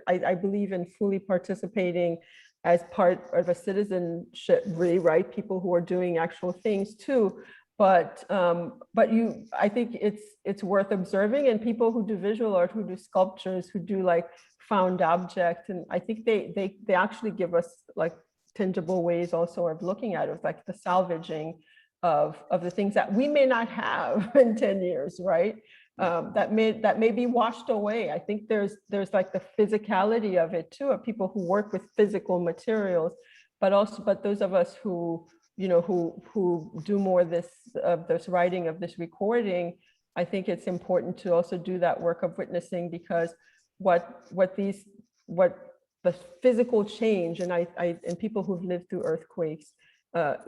I believe in fully participating as part of a citizenship, right? People who are doing actual things too. But I think it's worth observing, and people who do visual art, who do sculptures, who do like found object, and I think they actually give us like tangible ways also of looking at it, like the salvaging of the things that we may not have in 10 years, right? That may be washed away. I think there's like the physicality of it too, of people who work with physical materials, but those of us who, you know, who do more this writing, of this recording, I think it's important to also do that work of witnessing, because what the physical change, and and people who've lived through earthquakes,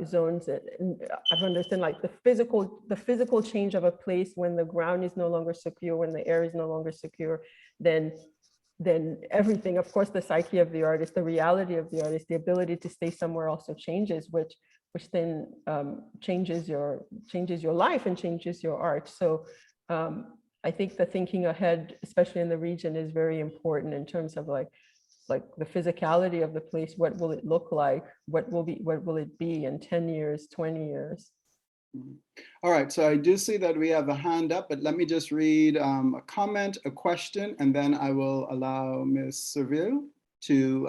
zones, and I've understood like the physical change of a place when the ground is no longer secure, when the air is no longer secure, then everything, of course, the psyche of the artist, the reality of the artist, the ability to stay somewhere also changes, which then changes your life and changes your art. So I think the thinking ahead, especially in the region, is very important in terms of like the physicality of the place. What will it look like? What will it be in 10 years, 20 years? All right, so I do see that we have a hand up, but let me just read a comment, a question, and then I will allow Ms. Serville to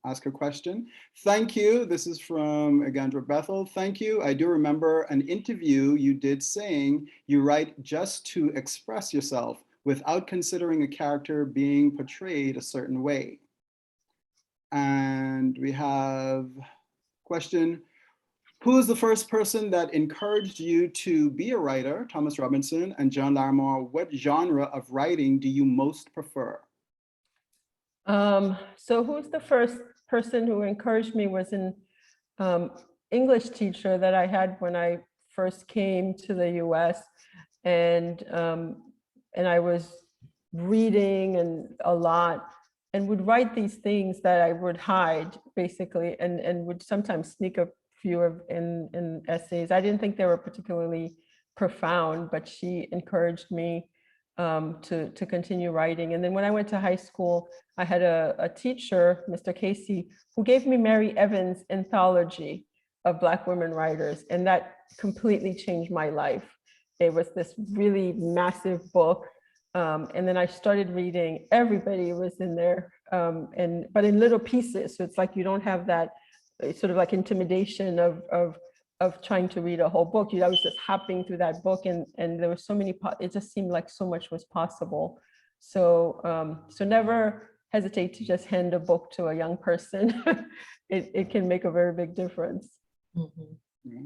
ask a question. Thank you. This is from Agandra Bethel. Thank you. I do remember an interview you did saying you write just to express yourself without considering a character being portrayed a certain way. And we have a question. Who is the first person that encouraged you to be a writer? Thomas Robinson and John Larimore. What genre of writing do you most prefer? So who's the first person who encouraged me was an English teacher that I had when I first came to the US, and I was reading and a lot, and would write these things that I would hide basically, and would sometimes sneak a few in essays. I didn't think they were particularly profound, but she encouraged me to continue writing. And then when I went to high school, I had a teacher, Mr. Casey, who gave me Mary Evans' anthology of Black women writers, and that completely changed my life. It was this really massive book. And then I started reading, everybody was in there, but in little pieces. So it's like you don't have that sort of like intimidation of trying to read a whole book. I was just hopping through that book, and there were so many, it just seemed like so much was possible. So, so never hesitate to just hand a book to a young person. It can make a very big difference. Mm-hmm.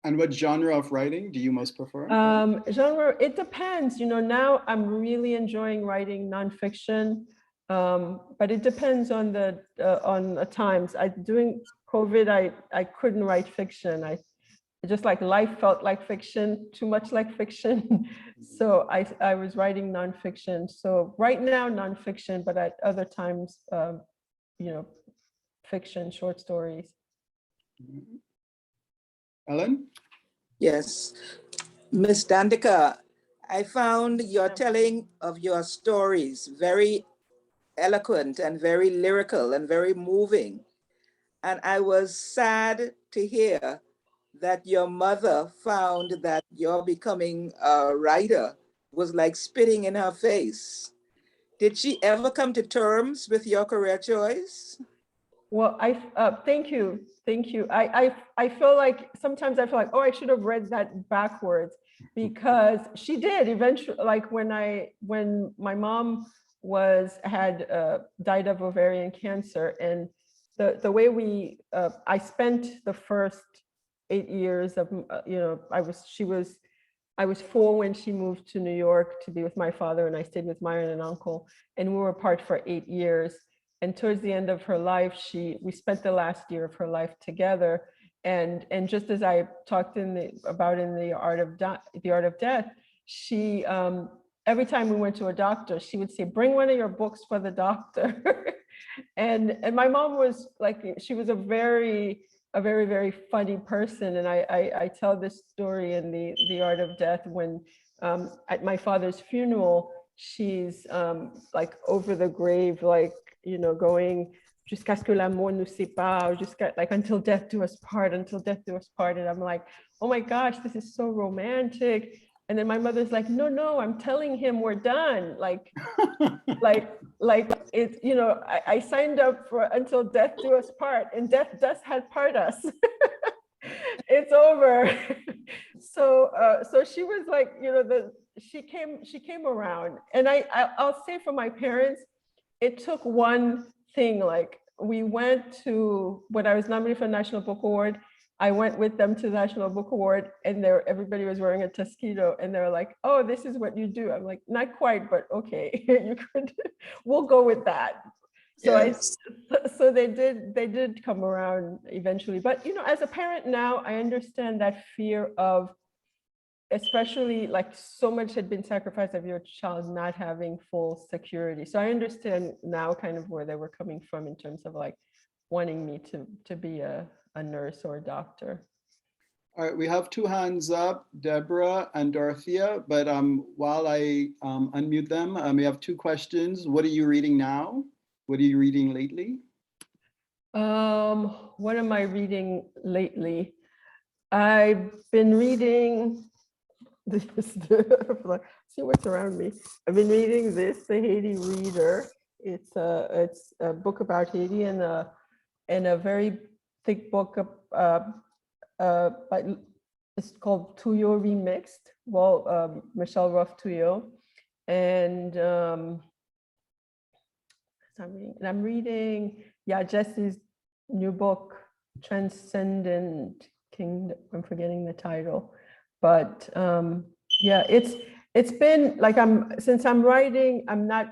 And what genre of writing do you most prefer? Genre, it depends. You know, now I'm really enjoying writing nonfiction, but it depends on the times. During COVID, I couldn't write fiction. I just like life felt like fiction, too much like fiction. So I was writing nonfiction. So right now nonfiction, but at other times, you know, fiction, short stories. Ellen? Yes. Miss Danticat, I found your telling of your stories very eloquent and very lyrical and very moving. And I was sad to hear that your mother found that your becoming a writer was like spitting in her face. Did she ever come to terms with your career choice? Well, thank you. Thank you. I feel like sometimes I feel like, oh, I should have read that backwards, because she did eventually, like when my mom had died of ovarian cancer, and the way I spent the first 8 years of, I was 4 when she moved to New York to be with my father, and I stayed with my aunt and uncle, and we were apart for 8 years. And towards the end of her life, we spent the last year of her life together. And just as I talked about in the Art of Death, she every time we went to a doctor, she would say, "Bring one of your books for the doctor." and my mom was like, she was a very, very funny person. And I tell this story in the Art of Death when at my father's funeral, she's like over the grave, like, going jusqu'à ce que la mort nous sépare, like until death do us part, until death do us part. And I'm like, oh my gosh, this is so romantic. And then my mother's like, no, I'm telling him we're done. Like it's, I signed up for until death do us part, and death does had part us. It's over. So she was like, she came around. And I'll say for my parents, it took one thing. Like, we went to, when I was nominated for the National Book Award, I went with them to the National Book Award, and everybody was wearing a tuxedo, and they're like, "Oh, this is what you do." I'm like, "Not quite, but okay, we'll go with that." So yes. So they did come around eventually. But as a parent now, I understand that fear of, especially like so much had been sacrificed of your child not having full security. So I understand now kind of where they were coming from in terms of like wanting me to be a nurse or a doctor. All right, we have 2 hands up, Deborah and Dorothea, but while I unmute them, we have 2 questions. What are you reading now? What are you reading lately? What am I reading lately? I've been reading this, see what's around me. I've been reading this, The Haiti Reader. It's a book about Haiti, and a very thick book but it's called Tuyo Remixed. Well, Michelle Ruff Tuyo, and I'm reading Jesse's new book, Transcendent Kingdom. I'm forgetting the title, but it's been like, since I'm writing, I'm not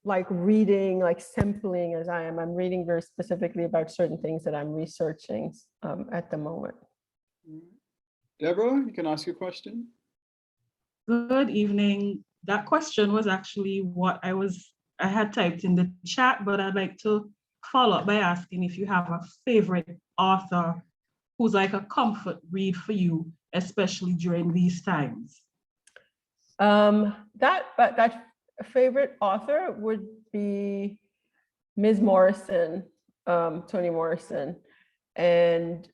like reading, like sampling as I am. I'm reading very specifically about certain things that I'm researching at the moment. Deborah, you can ask your question. Good evening. That question was actually what I had typed in the chat, but I'd like to follow up by asking if you have a favorite author who's like a comfort read for you, especially during these times. That favorite author would be Ms. Morrison, Toni Morrison, and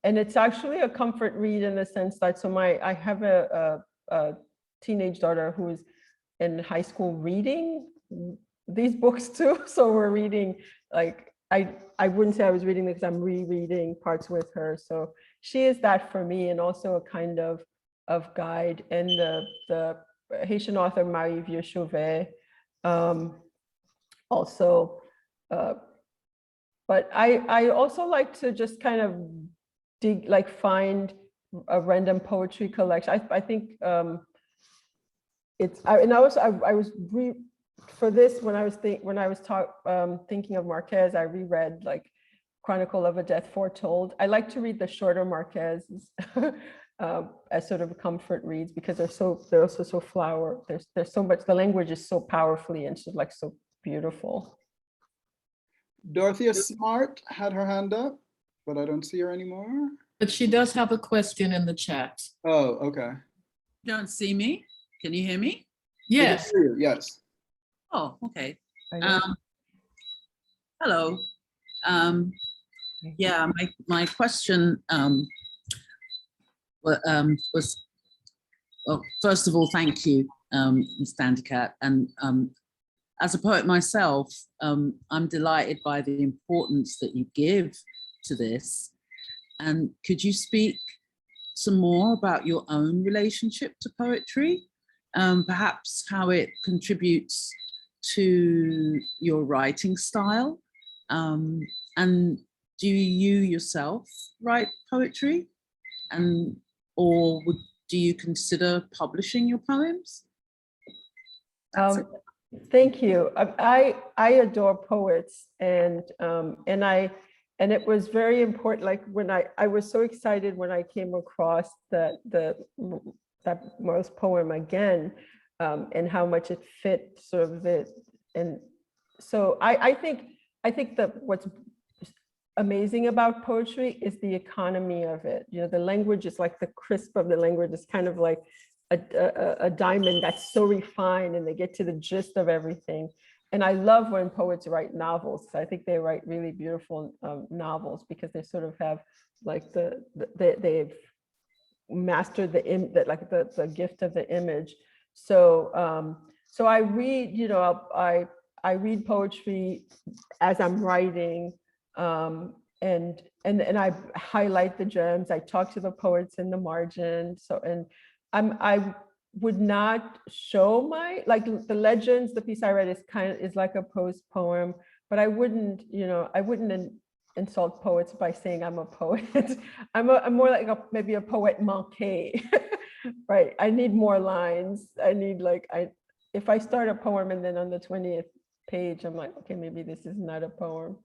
it's actually a comfort read in the sense that I have a teenage daughter who's in high school reading these books too. So we're reading, like, I wouldn't say I was reading because I'm rereading parts with her. So she is that for me, and also a kind of guide. And the Haitian author Marie-Vieux Chauvet also. But I also like to just kind of dig, like find a random poetry collection. I think for this, when I was thinking of Marquez, I reread like Chronicle of a Death Foretold. I like to read the shorter Marquez's as sort of comfort reads, because they're also so flower. There's so much. The language is so powerfully and like so beautiful. Dorothea Smart had her hand up, but I don't see her anymore. But she does have a question in the chat. Oh, okay. Don't see me? Can you hear me? We can Yes. hear you, yes. Oh, okay. I know. Hello. Yeah, my question was, well, first of all, thank you, Ms. Danticat. And as a poet myself, I'm delighted by the importance that you give to this. And could you speak some more about your own relationship to poetry? Perhaps how it contributes to your writing style? And do you yourself write poetry? Or do you consider publishing your poems? Thank you. I adore poets, and it was very important. Like when I was so excited when I came across that Morris poem again, and how much it fit sort of it. And so I think that what's amazing about poetry is the economy of it. You know, the language is like the crisp of the language is kind of like a diamond that's so refined, and they get to the gist of everything. And I love when poets write novels. I think they write really beautiful novels because they sort of have like they've mastered the gift of the image. So so I read, you know, I read poetry as I'm writing, and I highlight the gems. I talk to the poets in the margin. So I would not show my, like the legends, the piece I read is like a prose poem, but I wouldn't, you know, I wouldn't insult poets by saying I'm a poet. I'm more like maybe a poet manqué, right? I need more lines. I need if I start a poem and then on the 20th page, I'm like, okay, maybe this is not a poem.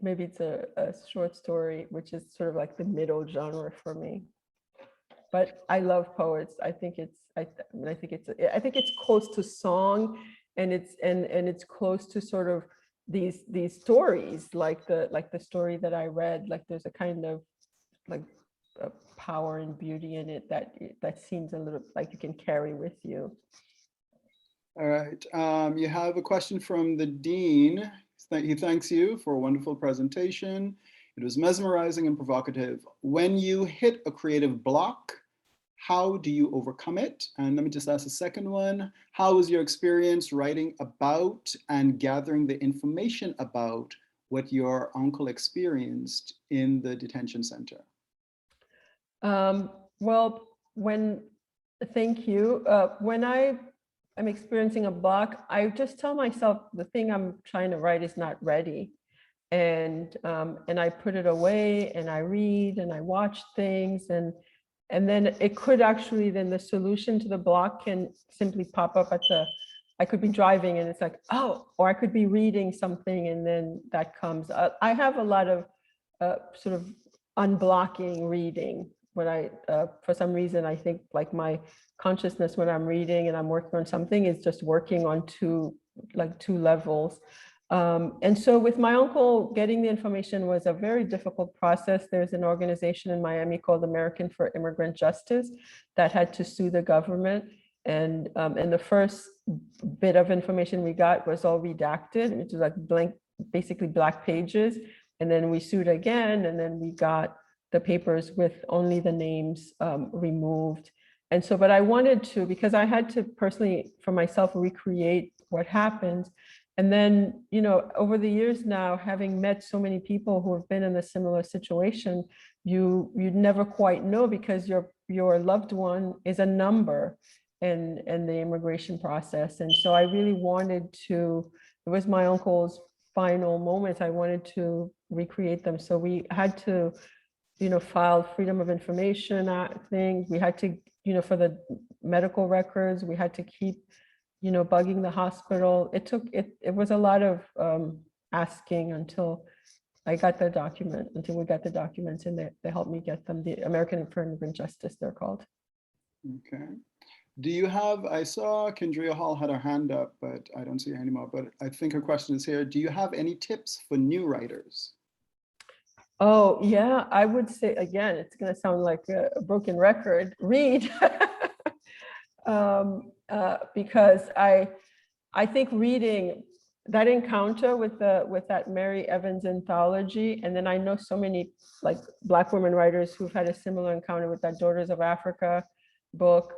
Maybe it's a short story, which is sort of like the middle genre for me. But I love poets. I think it's close to song, and it's close to sort of these stories, like the story that I read. Like there's a kind of like a power and beauty in it that seems a little like you can carry with you. All right. You have a question from the Dean. He thanks you for a wonderful presentation. It was mesmerizing and provocative. When you hit a creative block, how do you overcome it? And let me just ask the second one. How was your experience writing about and gathering the information about what your uncle experienced in the detention center? Well, thank you. When I'm experiencing a block, I just tell myself the thing I'm trying to write is not ready. And I put it away, and I read and I watch things, and then it could actually, then the solution to the block can simply pop up I could be driving and it's like, oh, or I could be reading something and then that comes. I have a lot of sort of unblocking reading when for some reason, I think like my consciousness when I'm reading and I'm working on something is just working on two levels. And so with my uncle, getting the information was a very difficult process. There's an organization in Miami called American for Immigrant Justice that had to sue the government. And the first bit of information we got was all redacted, which is like blank, basically black pages. And then we sued again, and then we got the papers with only the names removed. And so, but I wanted to, because I had to personally, for myself, recreate what happened. And then, you know, over the years now, having met so many people who have been in a similar situation, you never quite know, because your loved one is a number in the immigration process. And so I really wanted to, it was my uncle's final moments, I wanted to recreate them. So we had to, you know, file Freedom of Information Act thing. We had to, you know, for the medical records, we had to keep, you know, bugging the hospital. It was a lot of asking until I got the document, until we got the documents, and they helped me get them. The American for Immigrant Justice, they're called. Okay. Do you have, I saw Kendria Hall had her hand up, but I don't see her anymore, but I think her question is here. Do you have any tips for new writers? Oh, yeah, I would say, again, it's going to sound like a broken record, read. Because I think reading that encounter with that Mary Evans anthology, and then I know so many like Black women writers who've had a similar encounter with that Daughters of Africa book.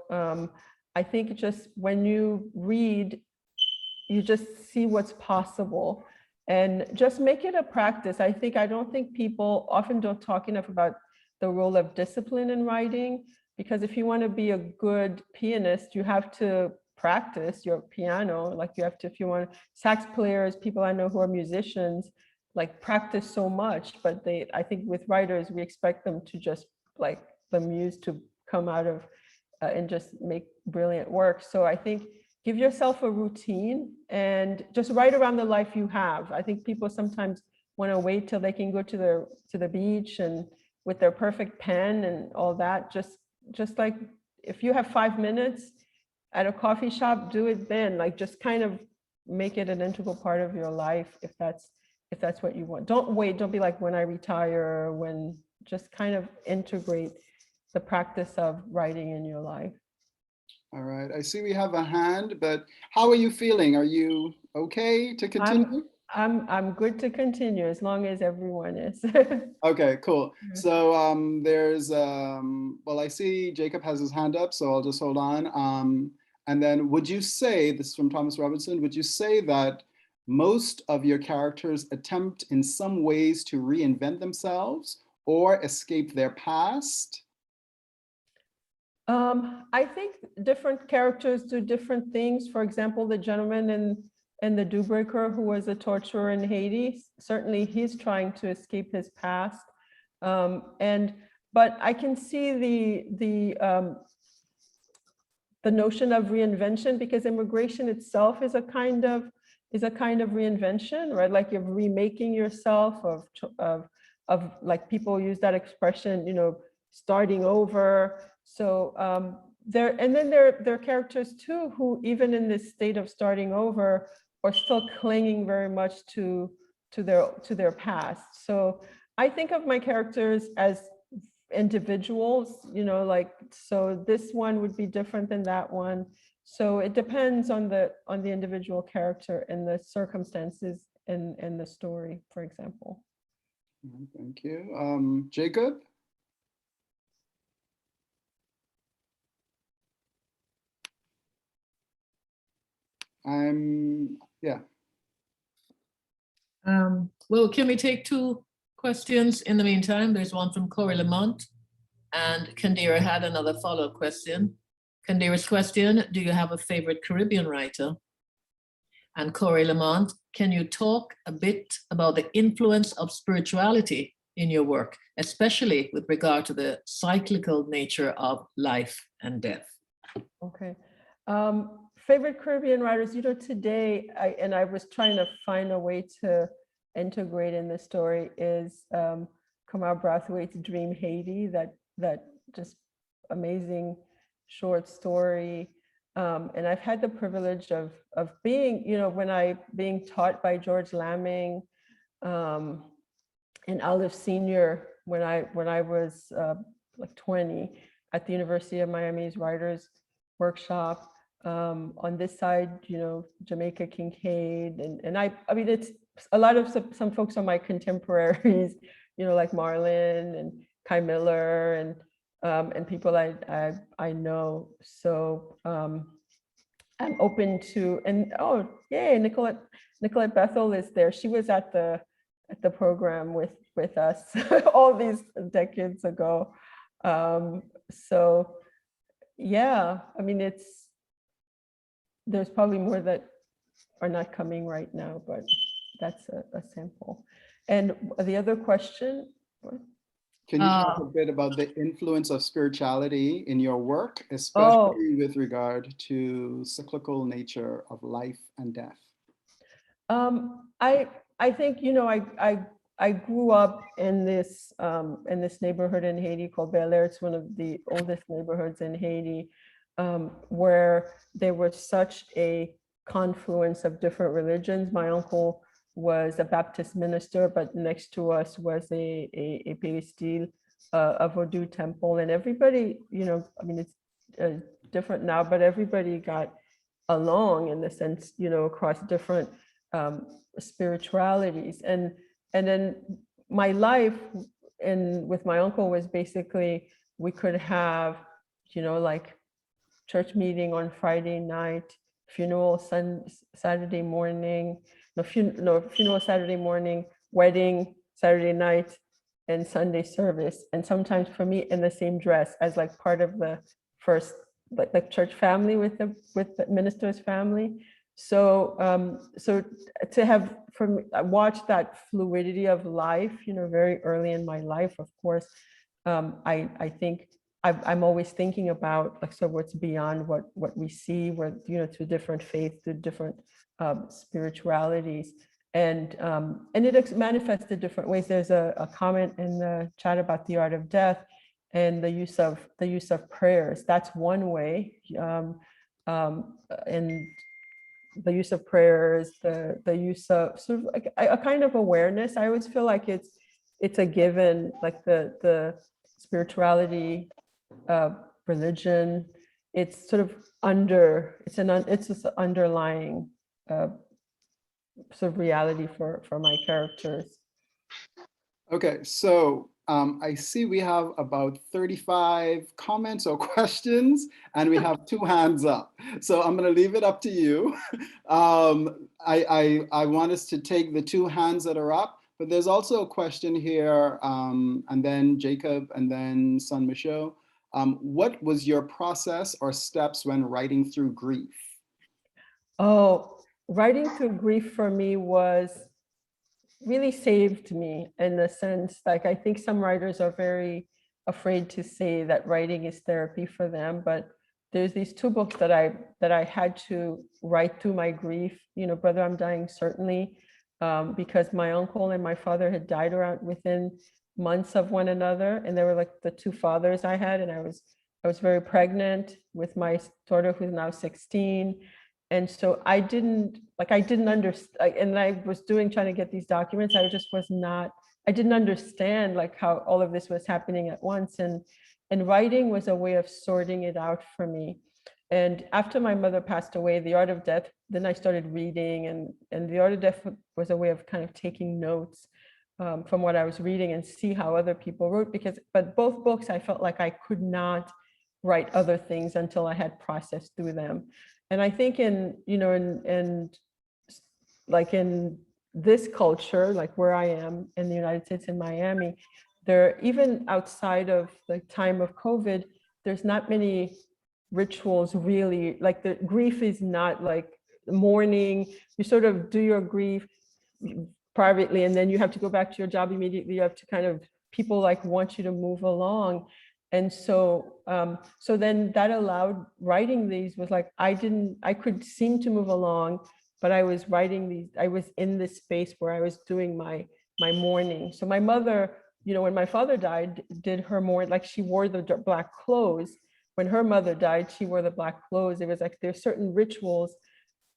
I think just when you read, you just see what's possible and just make it a practice. I don't think people often don't talk enough about the role of discipline in writing, because if you want to be a good pianist, you have to practice your piano. Like you have to, if you want sax players, people I know who are musicians, like practice so much, but I think with writers, we expect them to just like the muse to come out of and just make brilliant work. So I think give yourself a routine and just write around the life you have. I think people sometimes want to wait till they can go to the beach and with their perfect pen and all that. Just like if you have 5 minutes at a coffee shop, do it then. Like just kind of make it an integral part of your life if that's what you want. Don't wait. Don't be like when I retire. When just kind of integrate the practice of writing in your life. All right, I see we have a hand, but how are you feeling? Are you okay to continue? I'm good to continue as long as everyone is. Okay, cool. So well, I see Jacob has his hand up, so I'll just hold on. And then would you say, this is from Thomas Robinson, would you say that most of your characters attempt in some ways to reinvent themselves or escape their past? I think different characters do different things. For example, the gentleman in the Dewbreaker who was a torturer in Haiti, certainly he's trying to escape his past. But I can see the notion of reinvention, because immigration itself is a kind of reinvention, right? Like you're remaking yourself of like people use that expression, starting over. So there are characters too who, even in this state of starting over, are still clinging very much to their past. So I think of my characters as individuals, so this one would be different than that one. So it depends on the individual character and the circumstances in the story, for example. Thank you. Jacob? Yeah. Well, can we take 2 questions in the meantime? There's one from Corey Lamont, and Kandira had another follow-up question. Kandira's question: do you have a favorite Caribbean writer? And Corey Lamont, can you talk a bit about the influence of spirituality in your work, especially with regard to the cyclical nature of life and death? Okay. Favorite Caribbean writers, today, I was trying to find a way to integrate in the story is Kamau Brathwaite's Dream Haiti, that just amazing short story. And I've had the privilege of being, being taught by George Lamming and Olive Sr. when I was like 20 at the University of Miami's Writers Workshop. On this side, Jamaica Kincaid, and I mean, it's a lot of some folks are my contemporaries, like Marlon and Kai Miller and people I know. So I'm open to, and oh yay, Nicolette Bethel is there. She was at the program with us all these decades ago. So yeah, I mean, there's probably more that are not coming right now, but that's a sample. And the other question? Can you talk a bit about the influence of spirituality in your work, especially with regard to cyclical nature of life and death? I think, I grew up in this neighborhood in Haiti called Bel Air. It's one of the oldest neighborhoods in Haiti, where there was such a confluence of different religions. My uncle was a Baptist minister, but next to us was a PhD a Vodou temple, and everybody, I mean, it's different now, but everybody got along in the sense, across different spiritualities. And then my life with my uncle was basically, we could have, like church meeting on Friday night, funeral Saturday morning, funeral Saturday morning, wedding Saturday night, and Sunday service. And sometimes for me in the same dress as like part of the first like church family with the minister's family. So so to have I watched that fluidity of life, very early in my life. Of course, I think I'm always thinking about like, so what's beyond what we see, where to different faiths, to different spiritualities, and it manifested different ways. There's a comment in the chat about the art of death and the use of prayers. That's one way, and the use of prayers, the use of sort of like a kind of awareness. I always feel like it's a given, like the spirituality, religion. It's sort of it's just an underlying sort of reality for my characters. Okay, so I see we have about 35 comments or questions, and we have 2 hands up. So I'm going to leave it up to you. I want us to take the 2 hands that are up, but there's also a question here, and then Jacob, and then Sun Michaud. What was your process or steps when writing through grief? Oh, writing through grief for me really saved me, in the sense, like, I think some writers are very afraid to say that writing is therapy for them, but there's these 2 books that I had to write through my grief. Brother, I'm Dying, certainly, because my uncle and my father had died within months of one another, and they were like the 2 fathers I had, and I was very pregnant with my daughter, who's now 16. And so I didn't understand, and I was trying to get these documents. I didn't understand like how all of this was happening at once. And writing was a way of sorting it out for me. And after my mother passed away, The Art of Death, then I started reading, and The Art of Death was a way of kind of taking notes from what I was reading and see how other people wrote, but both books, I felt like I could not write other things until I had processed through them. And I think in this culture, like where I am in the United States, in Miami, even outside of the time of COVID, there's not many rituals really. Like, the grief is not like mourning. You sort of do your grief privately, and then you have to go back to your job immediately. You have to kind of, people like want you to move along. And so then that allowed writing these, was like, I could seem to move along, but I was writing these, I was in this space where I was doing my mourning. So my mother, when my father died, did her mourning, like she wore the black clothes. When her mother died, she wore the black clothes. It was like, there's certain rituals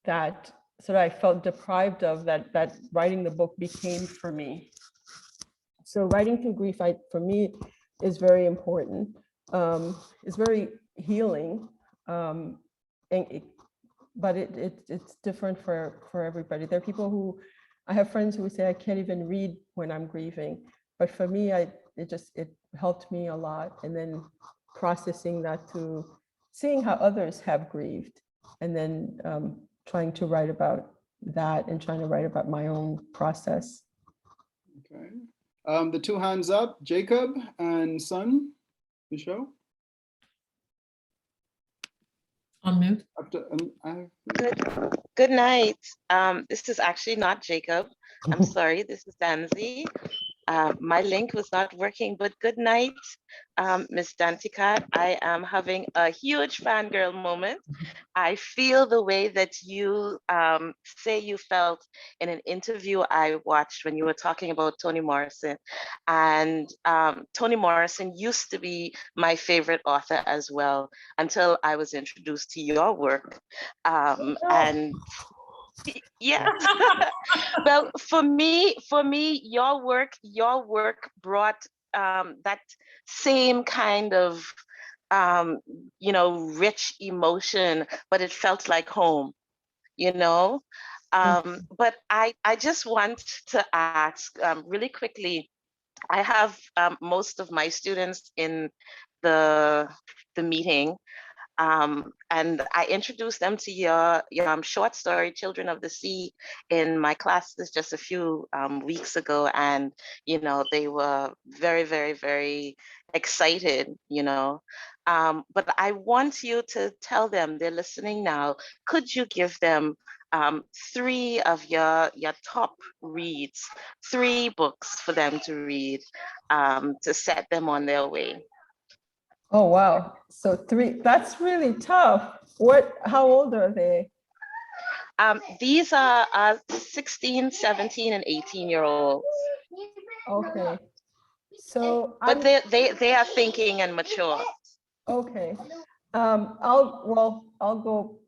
that sort of I felt deprived of, that writing the book became for me. So writing through grief, for me, is very important. It's very healing, but it's different for everybody. There are people who, I have friends who say I can't even read when I'm grieving, but for me, it helped me a lot. And then processing that through seeing how others have grieved, and then trying to write about that and trying to write about my own process. Okay. The 2 hands up, Jacob and Sun Michaud. Unmute. Good night. This is actually not Jacob. I'm sorry, this is Danzi. My link was not working, but good night, Miss Danticat. I am having a huge fangirl moment. I feel the way that you say you felt in an interview I watched when you were talking about Toni Morrison. And Toni Morrison used to be my favorite author as well, until I was introduced to your work. And Yes. Well, for me, your work brought that same kind of rich emotion, but it felt like home, you know. But I just want to ask really quickly. I have most of my students in the meeting. And I introduced them to your short story, Children of the Sea, in my classes just a few weeks ago. And, they were very, very, very excited, But I want you to tell them, they're listening now, could you give them three of your top reads, three books for them to read to set them on their way? Oh, wow. So three, that's really tough. How old are they? These are 16, 17, and 18-year-olds. Okay. So But they are thinking and mature. okay. I'll go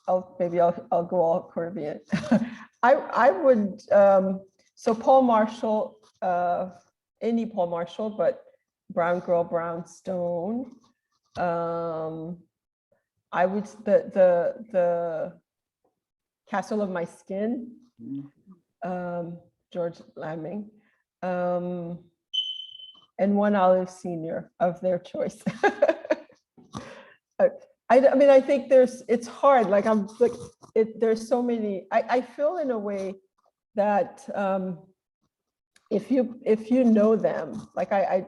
all Caribbean. I would, so Paul Marshall, any Paul Marshall, but Brown Girl, Brown Stone. I would, the Castle of My Skin, George Lamming, and One Olive Senior of their choice. I mean, I think it's hard. Like there's so many. I feel in a way that if you know them, like I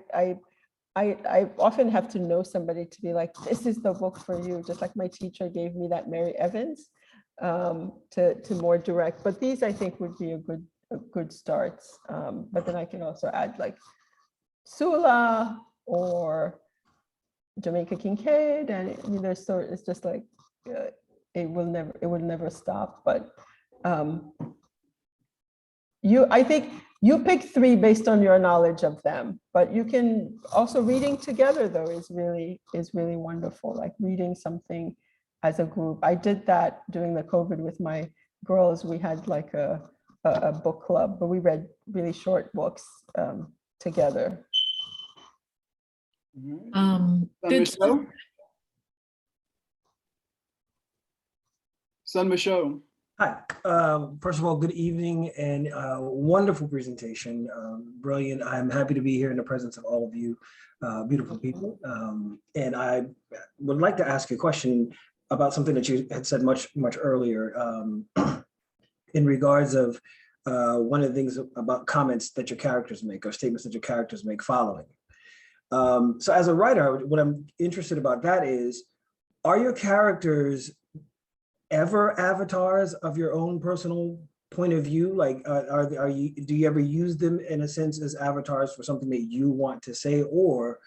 often have to know somebody to be like, this is the book for you. Just like my teacher gave me that Mary Evans to more direct. But these I think would be a good starts. But then I can also add like Sula or Jamaica Kincaid, and it's just like it will never stop. But I think you pick three based on your knowledge of them, but you can also reading together though is really wonderful. Like reading something as a group. I did that during the COVID with my girls. We had like a book club, but we read really short books together. Sun Michaud. Hi. First of all, good evening and wonderful presentation. Brilliant. I'm happy to be here in the presence of all of you, beautiful people. And I would like to ask you a question about something that you had said much earlier in regards of one of the things about comments that your characters make or statements that your characters make following. So as a writer, what I'm interested about that is, are your characters ever avatars of your own personal point of view? Like, do you ever use them in a sense as avatars for something that you want to say, or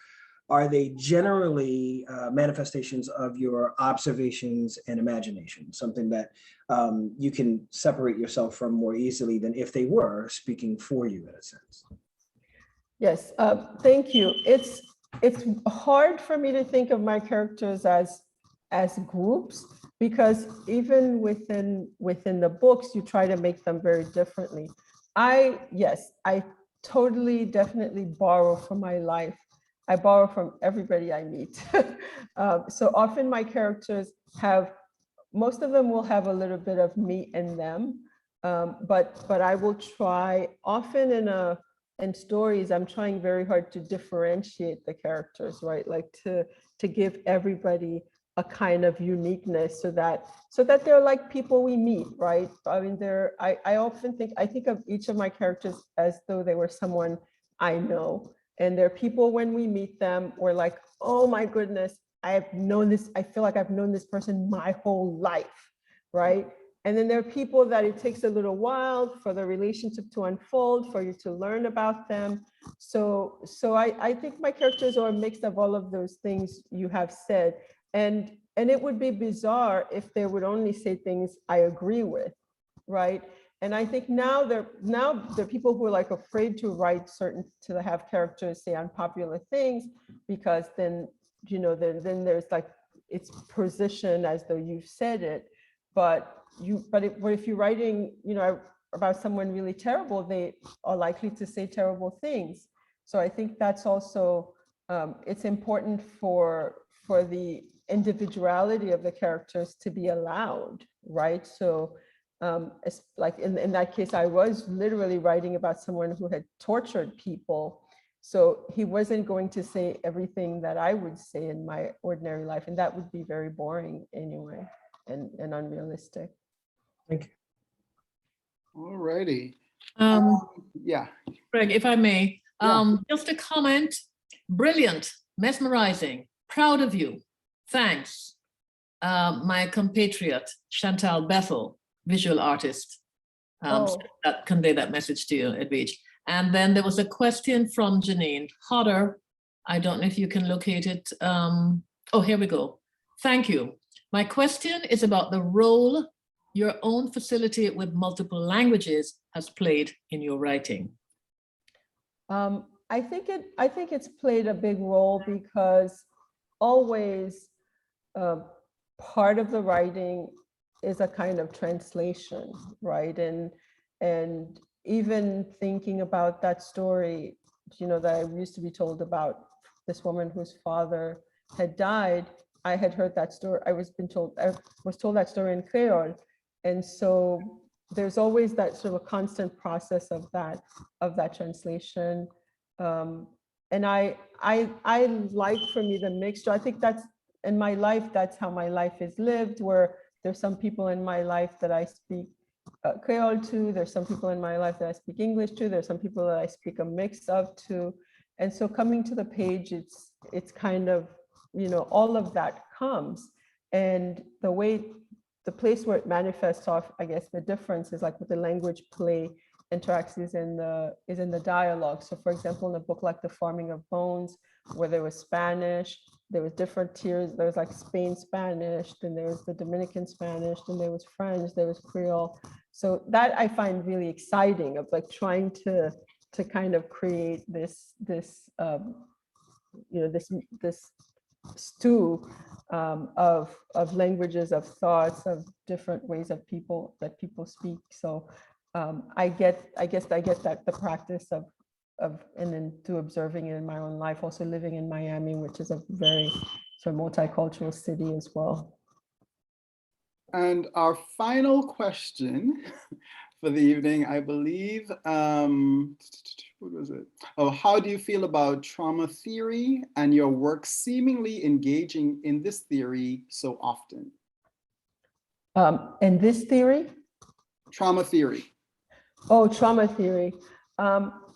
are they generally manifestations of your observations and imagination, something that you can separate yourself from more easily than if they were speaking for you in a sense? Yes, thank you. It's hard for me to think of my characters as groups, because even within the books, you try to make them very differently. I totally, definitely borrow from my life. I borrow from everybody I meet. So often my characters most of them will have a little bit of me in them, but I will try, often in stories, I'm trying very hard to differentiate the characters, right? Like to give everybody a kind of uniqueness so that they're like people we meet, right? I mean, I think of each of my characters as though they were someone I know. And they're people, when we meet them, we're like, oh my goodness, I feel like I've known this person my whole life, right? And then there are people that it takes a little while for the relationship to unfold, for you to learn about them. So I think my characters are a mix of all of those things you have said. And it would be bizarre if they would only say things I agree with, right? And I think now there are people who are like afraid to to have characters say unpopular things, because then, then there's like, it's positioned as though you've said it. but if you're writing, about someone really terrible, they are likely to say terrible things. So I think that's also, it's important for the individuality of the characters to be allowed, right? So it's like in that case, I was literally writing about someone who had tortured people. So he wasn't going to say everything that I would say in my ordinary life, and that would be very boring anyway, and unrealistic. Thank you. All righty. Yeah. Greg, if I may, Yeah. just a comment. Brilliant, mesmerizing, proud of you. Thanks. My compatriot, Chantal Bethel, visual artist, that convey that message to you, Edwidge. And then there was a question from Janine Hodder. I don't know if you can locate it. Oh, here we go. Thank you. My question is about the role your own facility with multiple languages has played in your writing. I think it's played a big role because always part of the writing is a kind of translation, right? And even thinking about that story, that I used to be told about this woman whose father had died, I had heard that story. I was told that story in Creole. And so there's always that sort of a constant process of that translation. And I like, for me, the mixture. I think that's in my life, that's how my life is lived, where there's some people in my life that I speak Creole to, there's some people in my life that I speak English to, there's some people that I speak a mix of to. And so coming to the page, it's kind of, all of that comes. And the place where it manifests off, I guess the difference is like with the language play interacts is in the dialogue. So for example, in a book like The Forming of Bones, where there was Spanish, there was different tiers. There was like Spain Spanish, then there was the Dominican Spanish, then there was French, there was Creole. So that I find really exciting, of like trying to kind of create this stew of languages, of thoughts, of different ways that people speak. So I guess I get that the practice of and then through observing it in my own life, also living in Miami, which is a very sort of multicultural city as well. And our final question for the evening, I believe, what was it? Oh, how do you feel about trauma theory and your work seemingly engaging in this theory so often? And this theory? Trauma theory. Oh, trauma theory.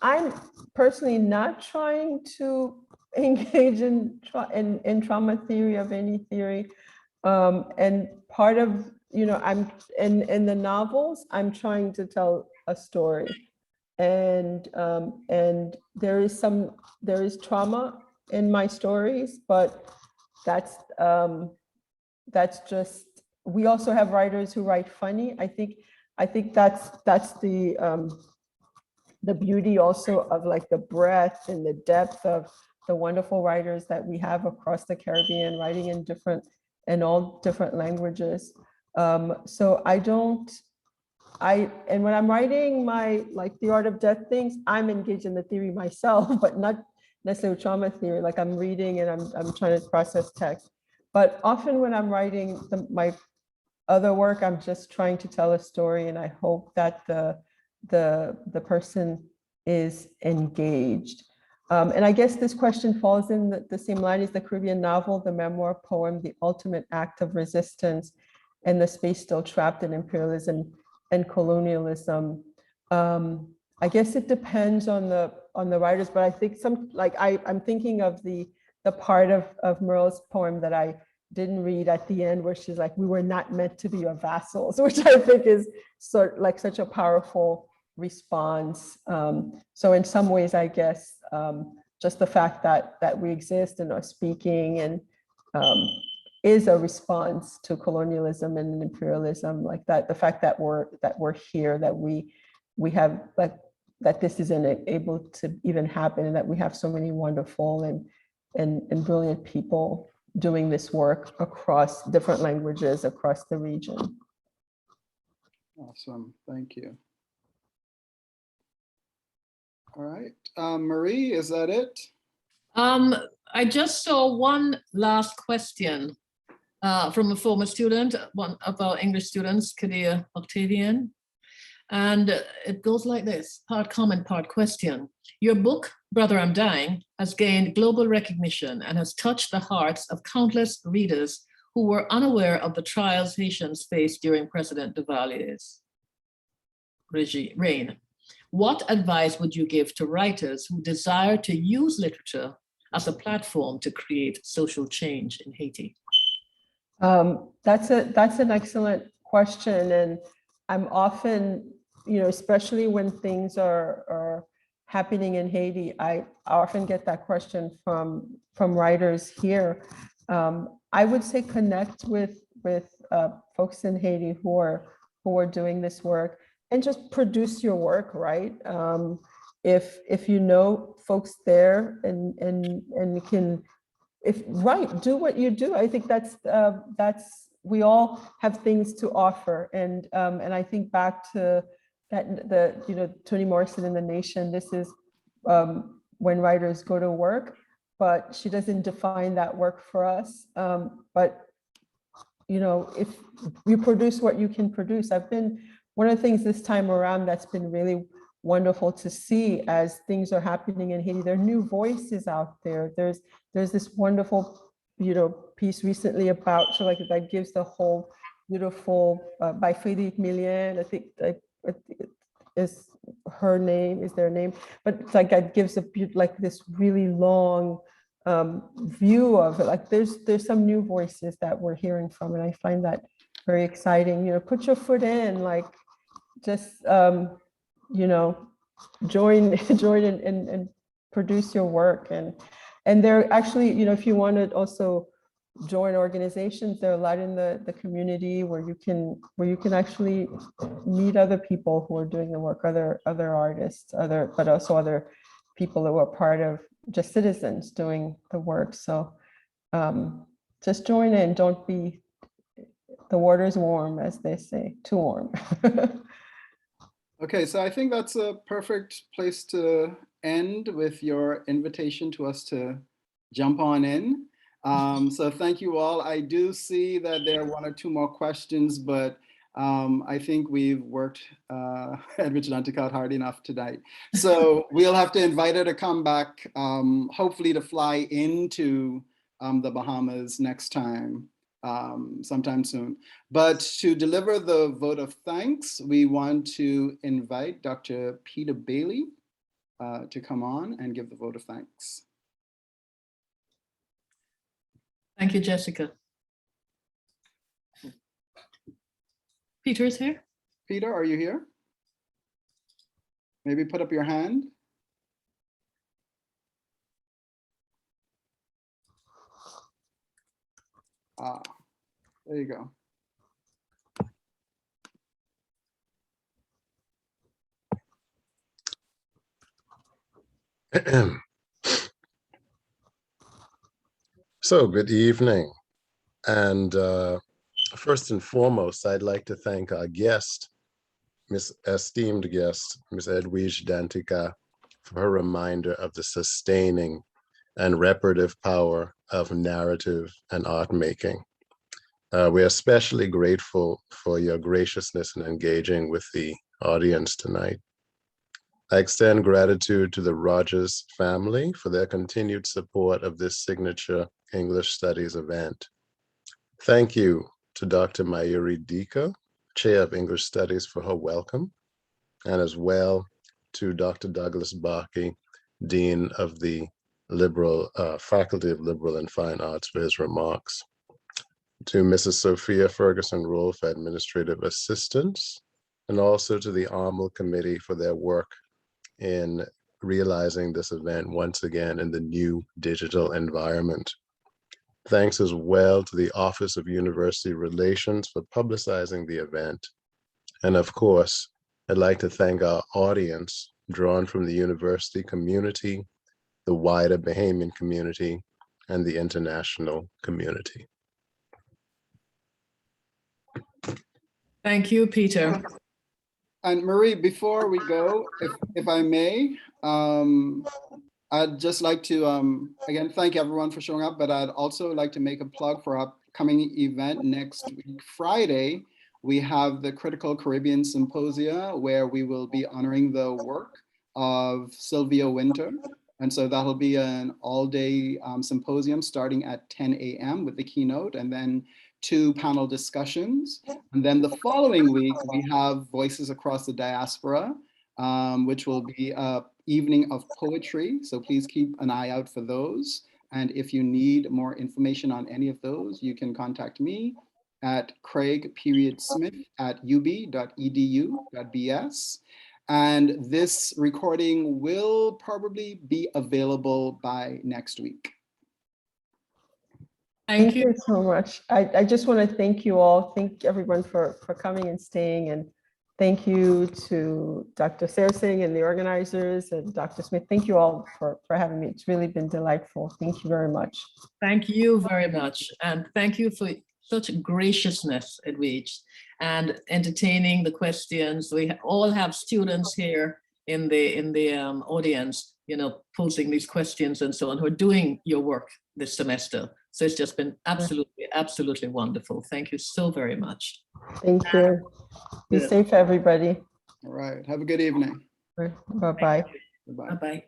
I'm personally not trying to engage in trauma theory of any theory. And part of, I'm in the novels, I'm trying to tell a story. And there is trauma in my stories, but that's just, we also have writers who write funny. I think that's the beauty also of like the breadth and the depth of the wonderful writers that we have across the Caribbean, writing in all different languages. So and when I'm writing my, like the Art of Death things, I'm engaged in the theory myself, but not necessarily trauma theory. Like I'm reading and I'm trying to process text. But often when I'm writing my other work, I'm just trying to tell a story, and I hope that the person is engaged. And I guess this question falls in the same line as the Caribbean novel, the memoir poem, The Ultimate Act of Resistance, and the Space Still Trapped in Imperialism and Colonialism. I guess it depends on the writers, but I think I'm thinking of the part of Merle's poem that I didn't read at the end, where she's like, we were not meant to be your vassals, which I think is sort of like such a powerful response. So in some ways, I guess, just the fact that we exist and are speaking and is a response to colonialism and imperialism, like that, the fact that we're here, that we have, like, that this isn't able to even happen, and that we have so many wonderful and brilliant people doing this work across different languages across the region. Awesome, thank you. All right, Marie, is that it? I just saw one last question from a former student, one of our English students, Kadir Octavian. And it goes like this, part comment, part question. Your book, Brother, I'm Dying, has gained global recognition and has touched the hearts of countless readers who were unaware of the trials Haitians faced during President Duvalier's reign. What advice would you give to writers who desire to use literature as a platform to create social change in Haiti? That's an excellent question, and I'm often, especially when things are happening in Haiti, I often get that question from writers here. I would say connect with folks in Haiti who are doing this work, and just produce your work, right? If you know folks there and you can, do what you do. I think that's we all have things to offer, and I think back to that Toni Morrison in The Nation. This is when writers go to work, but she doesn't define that work for us. But if you produce what you can produce, one of the things this time around that's been really wonderful to see as things are happening in Haiti. There are new voices out there. There's this wonderful, piece recently about, that gives the whole beautiful, by Frédéric Millien, I think is their name, but it's like that gives this really long view of it. There's some new voices that we're hearing from, and I find that very exciting. Put your foot in, just join and produce your work, and there actually, if you want to also join organizations, there are a lot in the community where you can actually meet other people who are doing the work, other artists, but also other people who are part of, just citizens doing the work. So just join in. Don't be, the water's warm, as they say, too warm. Okay, so I think that's a perfect place to end with your invitation to us to jump on in. So thank you all. I do see that there are one or two more questions, but I think we've worked Edwwidge Danticat hard enough tonight. So we'll have to invite her to come back, hopefully to fly into the Bahamas next time. Sometime soon. But to deliver the vote of thanks, we want to invite Dr. Peter Bailey to come on and give the vote of thanks. Thank you, Jessica. Peter is here. Peter, are you here? Maybe put up your hand. There you go. So good evening. And first and foremost, I'd like to thank our guest, esteemed guest, Ms. Edwwidge Danticat, for her reminder of the sustaining and reparative power of narrative and art making. We're especially grateful for your graciousness in engaging with the audience tonight. I extend gratitude to the Rogers family for their continued support of this signature English Studies event. Thank you to Dr. Mayuri Dika, Chair of English Studies, for her welcome, and as well to Dr. Douglas Barkey, Dean of the Faculty of Liberal and Fine Arts, for his remarks. To Mrs. Sophia Ferguson-Rolfe, Administrative Assistants, and also to the ARML Committee for their work in realizing this event once again in the new digital environment. Thanks as well to the Office of University Relations for publicizing the event. And of course, I'd like to thank our audience, drawn from the university community, the wider Bahamian community, and the international community. Thank you, Peter. And Marie, before we go, if I may, I'd just like to, again, thank everyone for showing up, but I'd also like to make a plug for our upcoming event next week, Friday. We have the Critical Caribbean Symposia, where we will be honoring the work of Sylvia Winter. And so that'll be an all-day symposium starting at 10 a.m. with the keynote, and then 2 panel discussions. And then the following week, we have Voices Across the Diaspora, which will be an evening of poetry. So please keep an eye out for those. And if you need more information on any of those, you can contact me at craig.smith@ub.edu.bs. And this recording will probably be available by next week. Thank you so much. I just want to thank you all. Thank everyone for coming and staying. And thank you to Dr. Sersing and the organizers and Dr. Smith. Thank you all for having me. It's really been delightful. Thank you very much. Thank you very much. And thank you for such graciousness, Edwidge, and entertaining the questions. We all have students here in the audience, you know, posing these questions and so on, who are doing your work this semester. So it's just been absolutely, absolutely wonderful. Thank you so very much. Thank you. Be safe, everybody. All right. Have a good evening. Bye-bye. Bye-bye. Bye-bye.